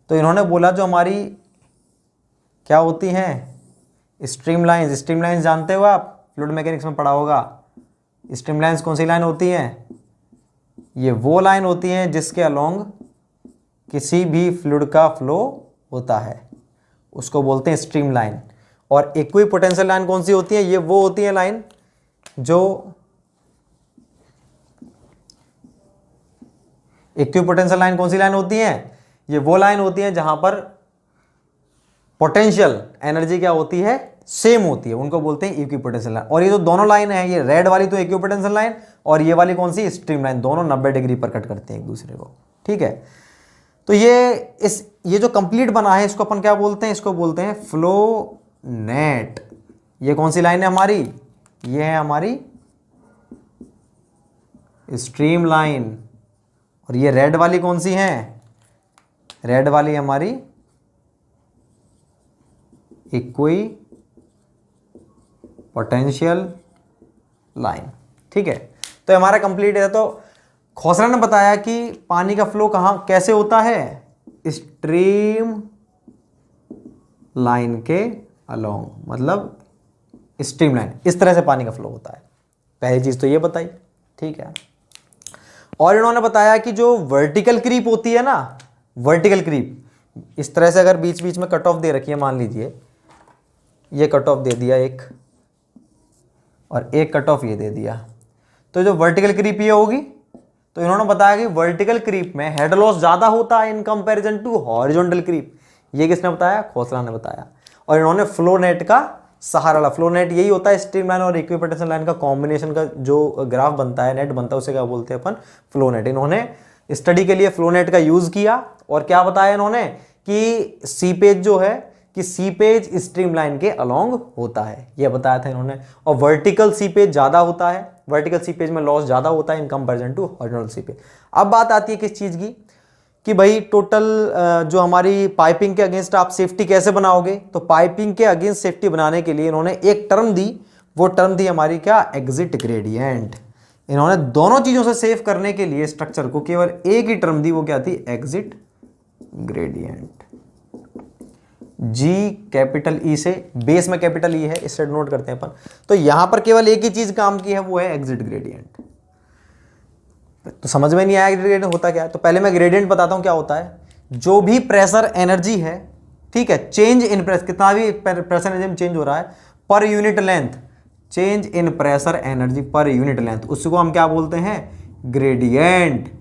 तो इन्होंने बोला जो हमारी क्या होती हैं स्ट्रीम लाइंस, स्ट्रीम लाइंस जानते हो आप, फ्लूइड मैकेनिक्स में पढ़ा होगा। स्ट्रीम लाइंस कौन सी लाइन होती हैं, ये वो लाइन होती हैं जिसके अलोंग किसी भी फ्लूइड का फ्लो होता है, उसको बोलते हैं स्ट्रीम लाइन। और इक्विपोटेंशियल लाइन कौन सी होती है, ये वो होती है लाइन जो इक्विपोटेंशियल लाइन कौन सी लाइन होती है, ये वो लाइन होती है जहां पर पोटेंशियल एनर्जी क्या होती है, सेम होती है, उनको बोलते हैं इक्विपोटेंशियल लाइन। और ये जो दोनों लाइन है, ये रेड वाली तो इक्विपोटेंशियल लाइन और ये वाली कौन सी स्ट्रीम लाइन, दोनों 90 डिग्री पर कट करते हैं एक दूसरे को, ठीक है। तो ये जो कंप्लीट बना है इसको अपन क्या बोलते हैं, इसको बोलते हैं फ्लो नेट। ये कौन सी लाइन है हमारी, ये है हमारी स्ट्रीम लाइन। और ये रेड वाली कौन सी है, रेड वाली हमारी इक्वी पोटेंशियल लाइन, ठीक है। तो हमारा कंप्लीट है। तो खोसला ने बताया कि पानी का फ्लो कहां कैसे होता है, स्ट्रीम लाइन के अलोंग, मतलब स्ट्रीम लाइन, इस तरह से पानी का फ्लो होता है। पहली चीज तो ये बताई, ठीक है। और इन्होंने बताया कि जो वर्टिकल क्रीप होती है ना, वर्टिकल क्रीप इस तरह से अगर बीच बीच में कट ऑफ दे रखी है, मान लीजिए ये कट ऑफ दे दिया एक और एक कट ऑफ ये दे दिया, तो जो वर्टिकल क्रीप ये होगी। तो इन्होंने बताया कि वर्टिकल क्रीप में हेड लॉस ज्यादा होता है in comparison to horizontal creep. ये किसने बताया, खोसला ने बताया। और इन्होंने फ्लो नेट का सहारा ला, फ्लो नेट यही होता है स्ट्रीम लाइन और इक्विपोटेंशियल लाइन का कॉम्बिनेशन का जो ग्राफ बनता है, नेट बनता है, उसे क्या बोलते हैं अपन, फ्लो नेट। इन्होंने स्टडी के लिए फ्लो नेट का यूज किया और क्या बताया इन्होंने कि सीपेज जो है कि सीपेज स्ट्रीम लाइन के अलोंग होता है, यह बताया था इन्होंने। और वर्टिकल सीपेज ज्यादा होता है, वर्टिकल सीपेज में लॉस ज्यादा होता है in comparison to horizontal seepage. अब बात आती है किस चीज की कि भाई टोटल जो हमारी पाइपिंग के अगेंस्ट आप सेफ्टी कैसे बनाओगे। तो पाइपिंग के अगेंस्ट सेफ्टी बनाने के लिए इन्होंने एक टर्म दी, वो टर्म थी हमारी क्या, एग्जिट ग्रेडियंट। इन्होंने दोनों चीजों से सेव करने के लिए स्ट्रक्चर को केवल एक ही टर्म दी, वो क्या थी, exit gradient. G capital E से, बेस में कैपिटल ई है, इससे नोट करते हैं अपन। तो यहां पर केवल एक ही चीज काम की है, वो है एग्जिट ग्रेडियंट। तो समझ में नहीं आया ग्रेडियंट होता क्या है। तो पहले मैं ग्रेडियंट बताता हूं क्या होता है। जो भी प्रेशर एनर्जी है, ठीक है, चेंज इन प्रेशर, कितना भी प्रेशर एनर्जी में चेंज हो रहा है per unit length, change in pressure energy per unit length, उसको हम क्या बोलते हैं, ग्रेडियंट।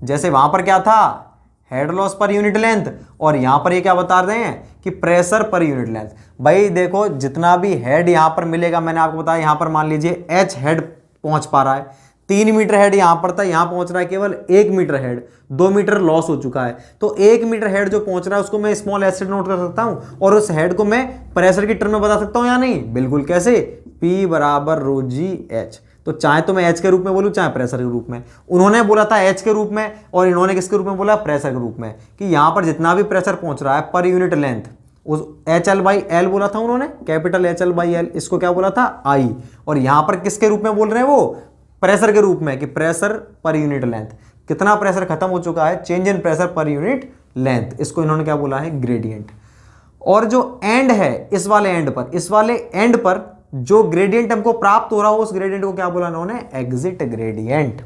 जैसे वहां पर क्या था, head loss per unit length, और यहां पर ये क्या बता रहे हैं कि प्रेशर पर यूनिट लेंथ। भाई देखो जितना भी हेड यहां पर मिलेगा, मैंने आपको बताया यहां पर मान लीजिए एच हेड पहुंच पा रहा है, 3 मीटर हेड यहां पर था, यहां पहुंच रहा है केवल 1 मीटर हेड, 2 मीटर लॉस हो चुका है। तो 1 मीटर हेड जो पहुंच रहा है उसको मैं स्मॉल एच से नोट कर सकता हूं और उस हेड को मैं प्रेशर की टर्म में बता सकता हूं या नहीं, बिल्कुल। कैसे, P बराबर रो जी एच। तो चाहे तो मैं एच के रूप में बोलूं चाहे प्रेशर के रूप में। उन्होंने बोला था एच के रूप में और इन्होंने किसके रूप में बोला, प्रेशर के रूप में, कि यहां पर जितना भी प्रेशर पहुंच रहा है पर यूनिट लेंथ, उस एच एल बाई एल बोला था उन्होंने, capital H L by L, इसको क्या बोला था, आई। और यहां पर किसके रूप में बोल रहे हैं, वो प्रेशर के रूप में, कि प्रेशर पर यूनिट लेंथ, कितना प्रेशर खत्म हो चुका है, change in pressure per unit length, इसको इन्होंने क्या बोला है, ग्रेडियंट। और जो एंड है, इस वाले एंड पर, इस वाले एंड पर जो ग्रेडियंट हमको प्राप्त हो रहा हो, उस ग्रेडियंट को क्या बोला इन्होंने, एग्जिट ग्रेडियंट।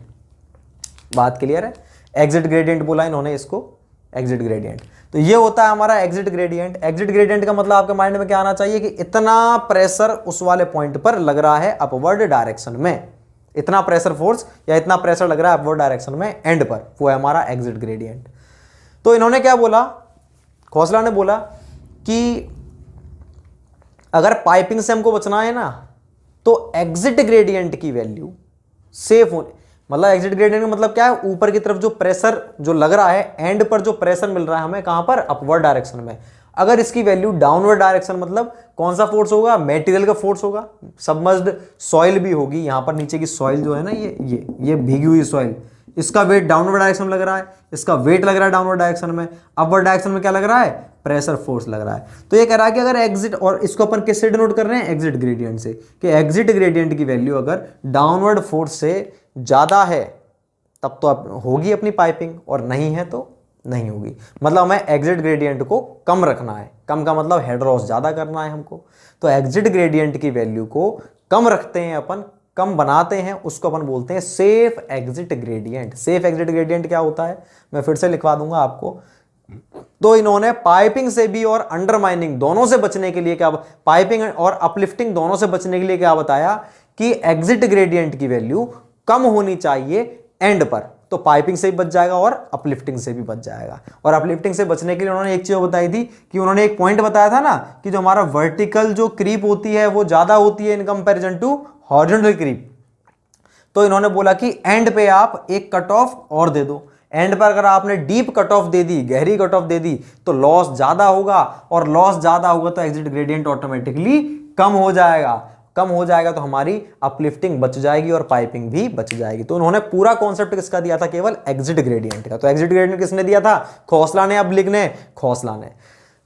बात क्लियर है। एग्जिट ग्रेडियंट बोला इन्होंने इसको, एग्जिट ग्रेडियंट। तो ये होता है हमारा एग्जिट ग्रेडियंट। एग्जिट ग्रेडियंट का मतलब आपके माइंड में क्या आना चाहिए कि इतना प्रेशर उस वाले पॉइंट पर लग रहा है अपवर्ड डायरेक्शन में, इतना प्रेशर फोर्स या इतना प्रेशर लग रहा है अपवर्ड डायरेक्शन में एंड पर, वो है हमारा एग्जिट ग्रेडियंट। तो इन्होंने क्या बोला, खोसला ने बोला कि अगर पाइपिंग से हमको बचना है ना तो एग्जिट ग्रेडियंट की वैल्यू सेफ होने, मतलब एग्जिट ग्रेडियंट का मतलब क्या है, ऊपर की तरफ जो प्रेशर जो लग रहा है एंड पर जो प्रेशर मिल रहा है हमें कहां पर, अपवर्ड डायरेक्शन में, अगर इसकी वैल्यू डाउनवर्ड डायरेक्शन, मतलब कौन सा फोर्स होगा, मेटेरियल का फोर्स होगा, सबमर्ज्ड सॉइल भी होगी, यहां पर नीचे की सॉइल जो है ना, ये भीगी हुई सॉइल, इसका वेट डाउनवर्ड डायरेक्शन में लग रहा है, इसका वेट लग रहा है डाउनवर्ड डायरेक्शन में, अपवर्ड डायरेक्शन में क्या लग रहा है, प्रेशर फोर्स लग रहा है। तो ये कह रहा है कि अगर एग्जिट, और इसको अपन किससे डिनोट कर रहे हैं, एग्जिट ग्रेडियंट से, कि एग्जिट ग्रेडियंट की वैल्यू अगर डाउनवर्ड फोर्स से ज्यादा है तब तो होगी अपनी पाइपिंग, और नहीं है तो नहीं होगी। मतलब हमें एग्जिट ग्रेडियंट को कम रखना है, कम का मतलब हेड लॉस ज्यादा करना है हमको, तो एग्जिट ग्रेडियंट की वैल्यू को कम रखते हैं अपन, कम बनाते हैं, उसको अपन बोलते हैं safe exit gradient. Safe exit gradient क्या होता है, मैं फिर से लिखवा दूंगा आपको। तो इन्होंने पाइपिंग से भी और अंडरमाइनिंग दोनों से बचने के लिए क्या, पाइपिंग और अपलिफ्टिंग दोनों से बचने के लिए क्या बताया कि एग्जिट ग्रेडियंट की वैल्यू कम होनी चाहिए एंड पर, तो पाइपिंग से भी बच जाएगा और अपलिफ्टिंग से भी बच जाएगा। और अपलिफ्टिंग से बचने के लिए उन्होंने एक चीज बताई थी कि उन्होंने एक पॉइंट बताया था ना कि जो हमारा वर्टिकल जो क्रीप होती है वो ज्यादा होती है in comparison to horizontal creep. तो इन्होंने बोला कि एंड पे आप एक कट ऑफ और दे दो, एंड पर अगर आपने डीप कट ऑफ दे दी, गहरी कट ऑफ दे दी, तो लॉस ज्यादा होगा, और लॉस ज्यादा होगा तो एग्जिट ग्रेडियंट ऑटोमेटिकली कम हो जाएगा, कम हो जाएगा तो हमारी अपलिफ्टिंग बच जाएगी और पाइपिंग भी बच जाएगी। तो उन्होंने पूरा कॉन्सेप्ट किसका दिया था, केवल एग्जिट ग्रेडियंट का। तो एग्जिट ग्रेडियंट किसने दिया था, खोसला ने। अब लिखने खोसला ने।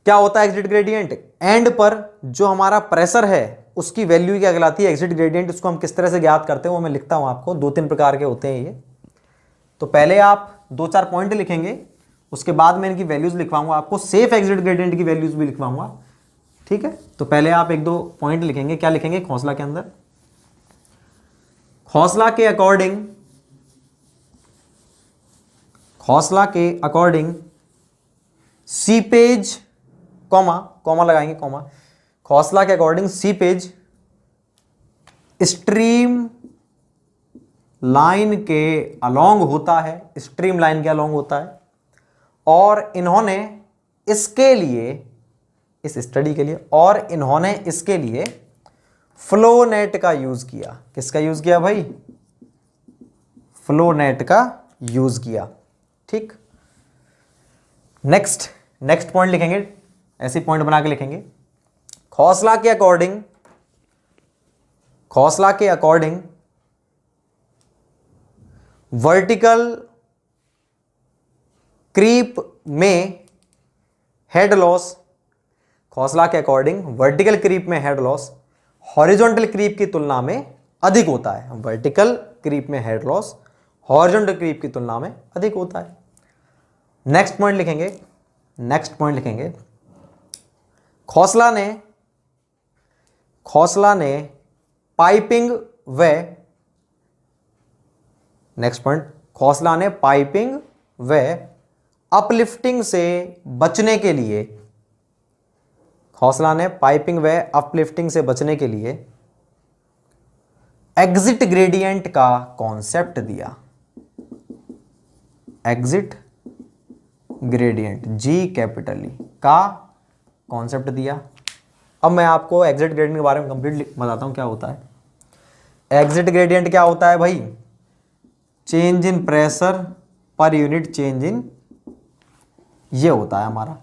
क्या होता है एग्जिट ग्रेडियंट, एंड पर जो हमारा प्रेशर है उसकी वैल्यू क्या कहलाती है, एग्जिट ग्रेडियंट। उसको हम किस तरह से ज्ञात करते हैं वो मैं लिखता हूं आपको, 2-3 प्रकार के होते हैं ये। तो पहले आप 2-4 पॉइंट लिखेंगे, उसके बाद मैं इनकी वैल्यूज लिखवाऊंगा आपको, सेफ एग्जिट ग्रेडियंट की वैल्यूज भी लिखवाऊंगा, ठीक है। तो पहले आप 1-2 पॉइंट लिखेंगे, क्या लिखेंगे, खोसला के अंदर, खोसला के अकॉर्डिंग सीपेज, कॉमा लगाएंगे, कॉमा, खोसला के अकॉर्डिंग सीपेज स्ट्रीम लाइन के अलोंग होता है, स्ट्रीम लाइन के अलोंग होता है, और इन्होंने इसके लिए, इस स्टडी के लिए, और इन्होंने इसके लिए फ्लो नेट का यूज किया। किसका यूज किया भाई, फ्लो नेट का यूज किया, ठीक। नेक्स्ट पॉइंट लिखेंगे, ऐसे पॉइंट बना के लिखेंगे, खोसला के अकॉर्डिंग वर्टिकल क्रीप में हेड लॉस, खोसला के अकॉर्डिंग वर्टिकल क्रीप में हेड लॉस हॉरिजॉन्टल क्रीप की तुलना में अधिक होता है। वर्टिकल क्रीप में हेड लॉस हॉरिजॉन्टल क्रीप की तुलना में अधिक होता है। नेक्स्ट पॉइंट लिखेंगे, खोसला ने पाइपिंग व, नेक्स्ट पॉइंट, खोसला ने पाइपिंग व अपलिफ्टिंग से बचने के लिए, खोसला ने पाइपिंग व अपलिफ्टिंग से बचने के लिए एग्जिट ग्रेडियंट का कॉन्सेप्ट दिया। Exit gradient, G capital E का कॉन्सेप्ट दिया। अब मैं आपको एग्जिट ग्रेडियंट के बारे में कंप्लीट बताता हूं क्या होता है। एग्जिट ग्रेडियंट क्या होता है भाई, change in pressure per unit change in, ये होता है हमारा।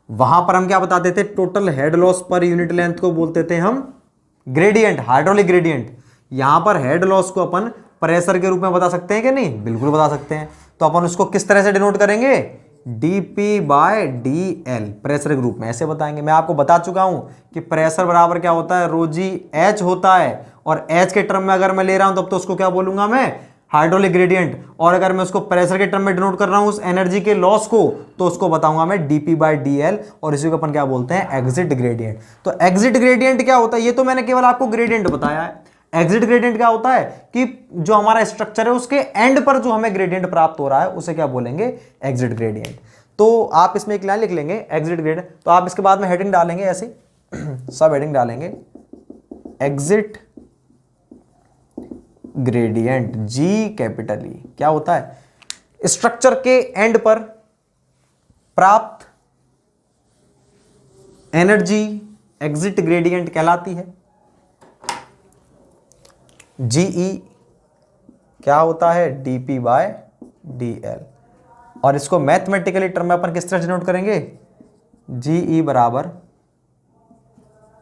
वहां पर हम क्या बताते थे, total head loss per unit length को बोलते थे हम ग्रेडियंट, हाइड्रोलिक ग्रेडियंट। यहां पर हेड लॉस को अपन प्रेशर के रूप में बता सकते हैं कि नहीं, बिल्कुल बता सकते हैं। तो अपन उसको किस तरह से डिनोट करेंगे, dP/dL, प्रेशर के रूप में ऐसे बताएंगे। मैं आपको बता चुका हूं कि प्रेशर बराबर क्या होता है, ρg H होता है, और H के टर्म में अगर मैं ले रहा हूं तब तो उसको क्या बोलूंगा मैं, हाइड्रोलिक ग्रेडियंट। और अगर मैं उसको प्रेशर के टर्म में डिनोट कर रहा हूं उस एनर्जी के लॉस को, तो उसको बताऊंगा मैं dP/dL, और इसी को अपन क्या बोलते हैं, एग्जिट ग्रेडियंट। तो एग्जिट ग्रेडियंट क्या होता है, ये तो मैंने केवल आपको ग्रेडियंट बताया है। एग्जिट ग्रेडियंट क्या होता है कि जो हमारा स्ट्रक्चर है उसके एंड पर जो हमें ग्रेडियंट प्राप्त हो रहा है उसे क्या बोलेंगे, एग्जिट ग्रेडियंट। तो आप इसमें एक लाइन लिख लेंगे एग्जिट ग्रेडियंट, तो आप इसके बाद में हेडिंग डालेंगे ऐसे सब हेडिंग डालेंगे exit gradient, G capital E. क्या होता है, स्ट्रक्चर के एंड पर प्राप्त एनर्जी एग्जिट ग्रेडियंट कहलाती है। जीई क्या होता है, डीपी बाय डीएल। और इसको मैथमेटिकली टर्म में अपन किस तरह से नोट करेंगे, जीई बराबर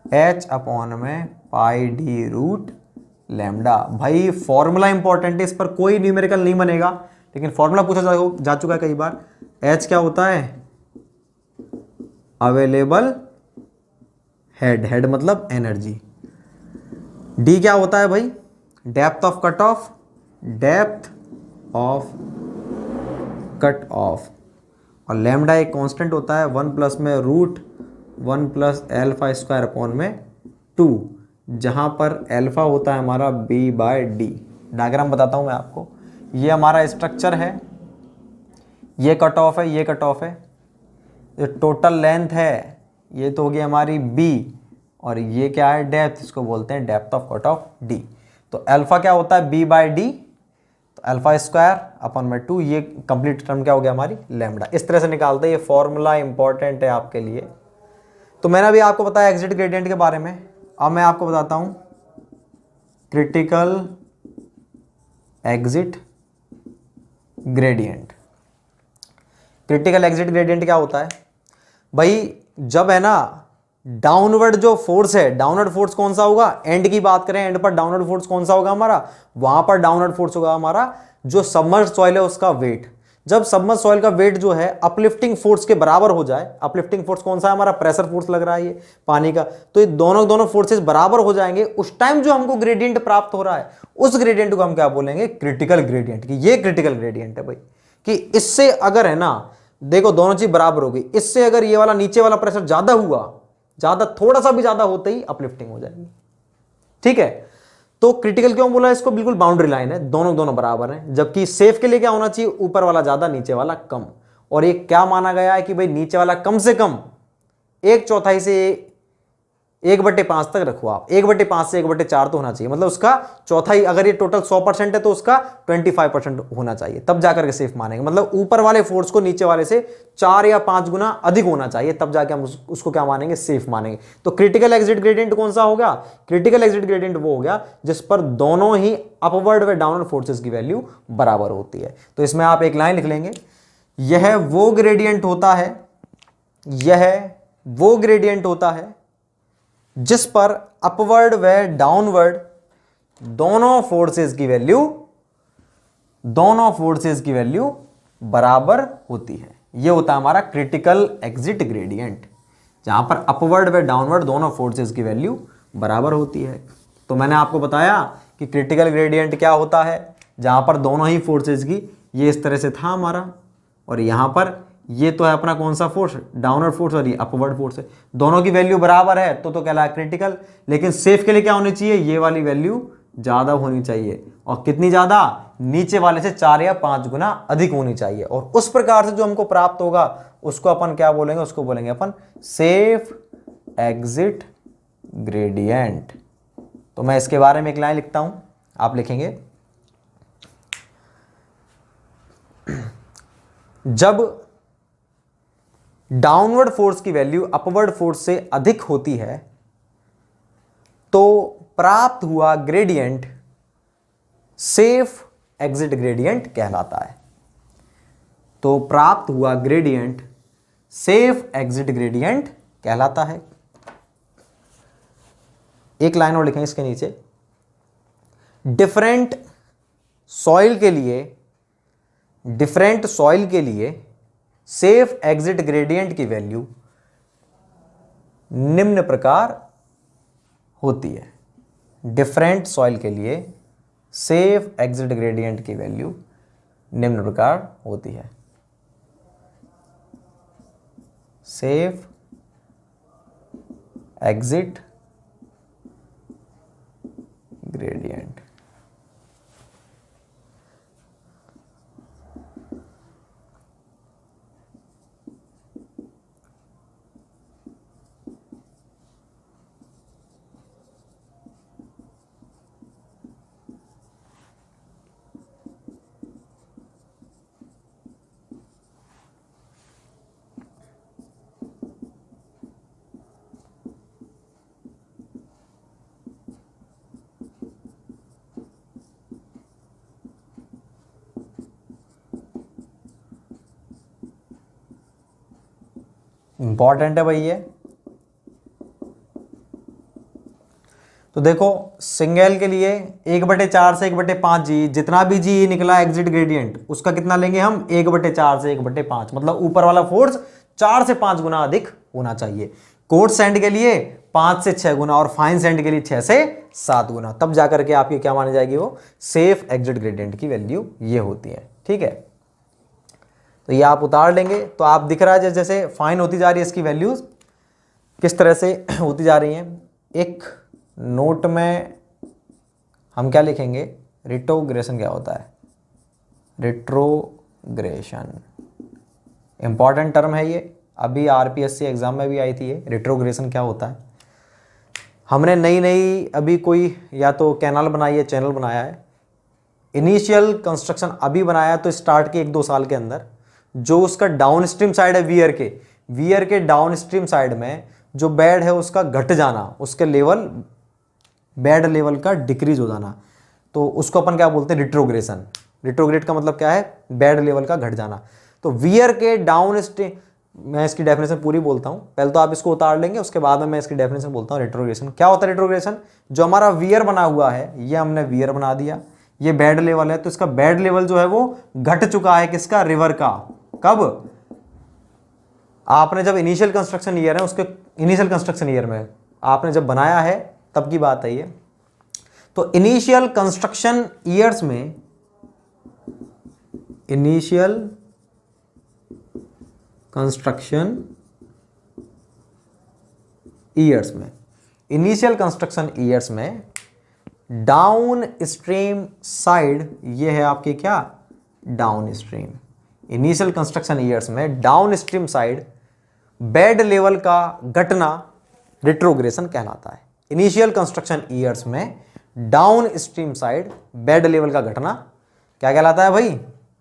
एच अपॉन में पाई डी रूट लैम्डा। भाई फॉर्मूला इंपॉर्टेंट है, इस पर कोई न्यूमेरिकल नहीं बनेगा, लेकिन फॉर्मूला पूछा जा चुका है कई बार। एच क्या होता है, अवेलेबल हेड, हेड मतलब एनर्जी। डी क्या होता है भाई, depth of cut off, depth of cut off. और लैम्डा एक कांस्टेंट होता है 1 प्लस में root 1 plus alpha square upon में 2, जहां पर अल्फा होता है हमारा बी बाय डी। डायग्राम बताता हूं मैं आपको। ये हमारा स्ट्रक्चर है, ये कट ऑफ है, ये कट ऑफ है, ये टोटल लेंथ है, ये तो होगी हमारी बी, और ये क्या है, डेप्थ, इसको बोलते हैं depth of cut of D. तो अल्फा क्या होता है, बी बाय डी, तो अल्फा स्क्वायर अपन में 2, ये कंप्लीट टर्म क्या हो गया हमारी लैम्डा। इस तरह से निकालते हैं, ये फॉर्मूला इंपॉर्टेंट है आपके लिए। तो मैंने अभी आपको बताया एग्जिट ग्रेडियंट के बारे में, अब मैं आपको बताता हूं critical exit gradient. Critical exit gradient क्या होता है भाई, जब है ना डाउनवर्ड जो फोर्स है, डाउनवर्ड फोर्स कौन सा होगा, एंड की बात करें, एंड पर डाउनवर्ड फोर्स कौन सा होगा हमारा, वहां पर डाउनवर्ड फोर्स होगा हमारा जो सबमर्ज सॉइल है उसका वेट। जब सबमर्ज सॉइल का वेट जो है अपलिफ्टिंग फोर्स के बराबर हो जाए, अपलिफ्टिंग फोर्स कौन सा है हमारा, प्रेशर फोर्स लग रहा है ये पानी का, तो ये दोनों फोर्सेस बराबर हो जाएंगे, उस टाइम जो हमको ग्रेडियंट प्राप्त हो रहा है उस ग्रेडियंट को हम क्या बोलेंगे, क्रिटिकल ग्रेडियंट। की ये क्रिटिकल ग्रेडियंट है भाई, कि इससे अगर है ना, देखो दोनों चीज बराबर हो गई, इससे अगर ये वाला नीचे वाला प्रेशर ज्यादा हुआ, ज्यादा थोड़ा सा भी ज्यादा होते ही अपलिफ्टिंग हो जाएगी। ठीक है, तो क्रिटिकल क्यों बोला इसको, बिल्कुल बाउंड्री लाइन है, दोनों बराबर हैं। जबकि सेफ के लिए क्या होना चाहिए, ऊपर वाला ज्यादा नीचे वाला कम। और ये क्या माना गया है कि भाई नीचे वाला कम से कम 1/4 से 1/5 तक रखो आप, 1/5 से 1/4 तो होना चाहिए, मतलब उसका चौथाई। अगर ये टोटल 100% है तो उसका 25% होना चाहिए, तब जाकर के सेफ मानेंगे। मतलब ऊपर वाले फोर्स को नीचे वाले से 4 या 5 गुना अधिक होना चाहिए, तब जाके हम उसको क्या मानेंगे, सेफ मानेंगे। तो क्रिटिकल एग्जिट ग्रेडियंट कौन सा होगा, क्रिटिकल एग्जिट ग्रेडियंट वो हो गया जिस पर दोनों ही अपवर्ड व डाउनवर्ड फोर्सेस की वैल्यू बराबर होती है। तो इसमें आप एक लाइन लिख लेंगे, यह वो ग्रेडियंट होता है, यह वो ग्रेडियंट होता है जिस पर अपवर्ड व डाउनवर्ड दोनों फोर्सेस की वैल्यू बराबर होती है। यह होता है हमारा क्रिटिकल एग्जिट ग्रेडियंट, जहां पर अपवर्ड व डाउनवर्ड दोनों फोर्सेस की वैल्यू बराबर होती है। तो मैंने आपको बताया कि क्रिटिकल ग्रेडियंट क्या होता है, जहां पर दोनों ही फोर्सेस की, ये इस तरह से था हमारा, और यहां पर ये तो है अपना कौन सा फोर्स, डाउनवर्ड फोर्स, और ये अपवर्ड फोर्स है, दोनों की वैल्यू बराबर है तो कहलाया क्रिटिकल। लेकिन सेफ के लिए क्या होनी चाहिए, ये वाली वैल्यू ज्यादा होनी चाहिए, और कितनी ज्यादा, नीचे वाले से 4 या 5 गुना अधिक होनी चाहिए। और उस प्रकार से जो हमको प्राप्त होगा उसको अपन क्या बोलेंगे, उसको बोलेंगे अपन सेफ एग्जिट ग्रेडियंट। तो मैं इसके बारे में एक लाइन लिखता हूं, आप लिखेंगे, जब डाउनवर्ड फोर्स की वैल्यू अपवर्ड फोर्स से अधिक होती है तो प्राप्त हुआ ग्रेडियंट सेफ एग्जिट ग्रेडियंट कहलाता है। तो प्राप्त हुआ ग्रेडियंट सेफ एग्जिट ग्रेडियंट कहलाता है। एक लाइन और लिखें इसके नीचे, डिफरेंट सॉइल के लिए सेफ एग्जिट ग्रेडियंट की वैल्यू निम्न प्रकार होती है। डिफरेंट सॉइल के लिए सेफ एग्जिट ग्रेडियंट की वैल्यू निम्न प्रकार होती है। सेफ एग्जिट ग्रेडियंट इंपॉर्टेंट है भाई ये। तो देखो सिंगल के लिए 1/4 से 1/5 जी, जितना भी जी निकला एग्जिट ग्रेडियंट उसका कितना लेंगे हम 1/4 से 1/5, मतलब ऊपर वाला फोर्स 4 से 5 गुना अधिक होना चाहिए। कोर्स सैंड के लिए 5 से 6 गुना और फाइन सैंड के लिए 6 से 7 गुना, तब जाकर के आपकी क्या मानी जाएगी, वो सेफ एग्जिट ग्रेडियंट की वैल्यू ये होती है। ठीक है, तो ये आप उतार लेंगे तो आप दिख रहा है जैसे फाइन होती जा रही है, इसकी वैल्यूज किस तरह से होती जा रही हैं। एक नोट में हम क्या लिखेंगे, रिट्रोग्रेशन क्या होता है, रिट्रोग्रेशन इंपॉर्टेंट टर्म है ये, अभी आरपीएससी एग्जाम में भी आई थी ये, रिट्रोग्रेशन क्या होता है। हमने नई अभी कोई या तो कैनाल बनाई है, चैनल बनाया है, इनिशियल कंस्ट्रक्शन अभी बनाया तो स्टार्ट के 1-2 साल के अंदर, जो उसका डाउन स्ट्रीम साइड है वियर के डाउन स्ट्रीम साइड में जो बेड है उसका घट जाना, उसके लेवल बेड लेवल का डिक्रीज हो जाना, तो उसको अपन क्या बोलते हैं, रिट्रोग्रेशन। रिट्रोग्रेड का मतलब क्या है, बेड लेवल का घट जाना। तो वियर के डाउन स्ट्रीम, मैं इसकी डेफिनेशन पूरी बोलता हूं, पहले तो आप इसको उतार लेंगे, उसके बाद में मैं इसकी डेफिनेशन बोलता हूं। रिट्रोग्रेशन क्या होता है, रिट्रोग्रेशन जो हमारा वियर बना हुआ है, ये हमने वियर बना दिया, ये बेड लेवल है, तो इसका बेड लेवल जो है वो घट चुका है, किसका, रिवर का। कब, आपने जब इनिशियल कंस्ट्रक्शन ईयर है, उसके इनिशियल कंस्ट्रक्शन ईयर में आपने जब बनाया है तब की बात है ये। तो इनिशियल कंस्ट्रक्शन ईयर्स में, इनिशियल कंस्ट्रक्शन ईयर्स में डाउन स्ट्रीम साइड, ये है आपकी क्या, downstream. Initial construction years में downstream side bed level का घटना रिट्रोग्रेशन कहलाता है। इनिशियल कंस्ट्रक्शन ईयर्स में downstream side bed level का घटना क्या कहलाता है भाई,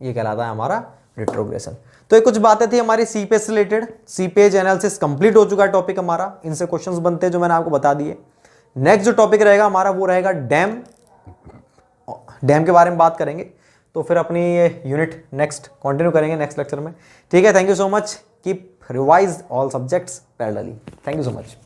ये कहलाता है हमारा रिट्रोग्रेशन। तो ये कुछ बातें थी हमारी सीपेज से रिलेटेड। सीपेज एनालिसिस कंप्लीट हो चुका है टॉपिक हमारा, इनसे क्वेश्चंस बनते हैं जो मैंने आपको बता दिए। नेक्स्ट जो टॉपिक रहेगा हमारा वो रहेगा डैम के बारे में बात करेंगे, तो फिर अपनी ये यूनिट नेक्स्ट कंटिन्यू करेंगे नेक्स्ट लेक्चर में। ठीक है, thank you so much, keep revise all subjects parallelly. Thank you so much.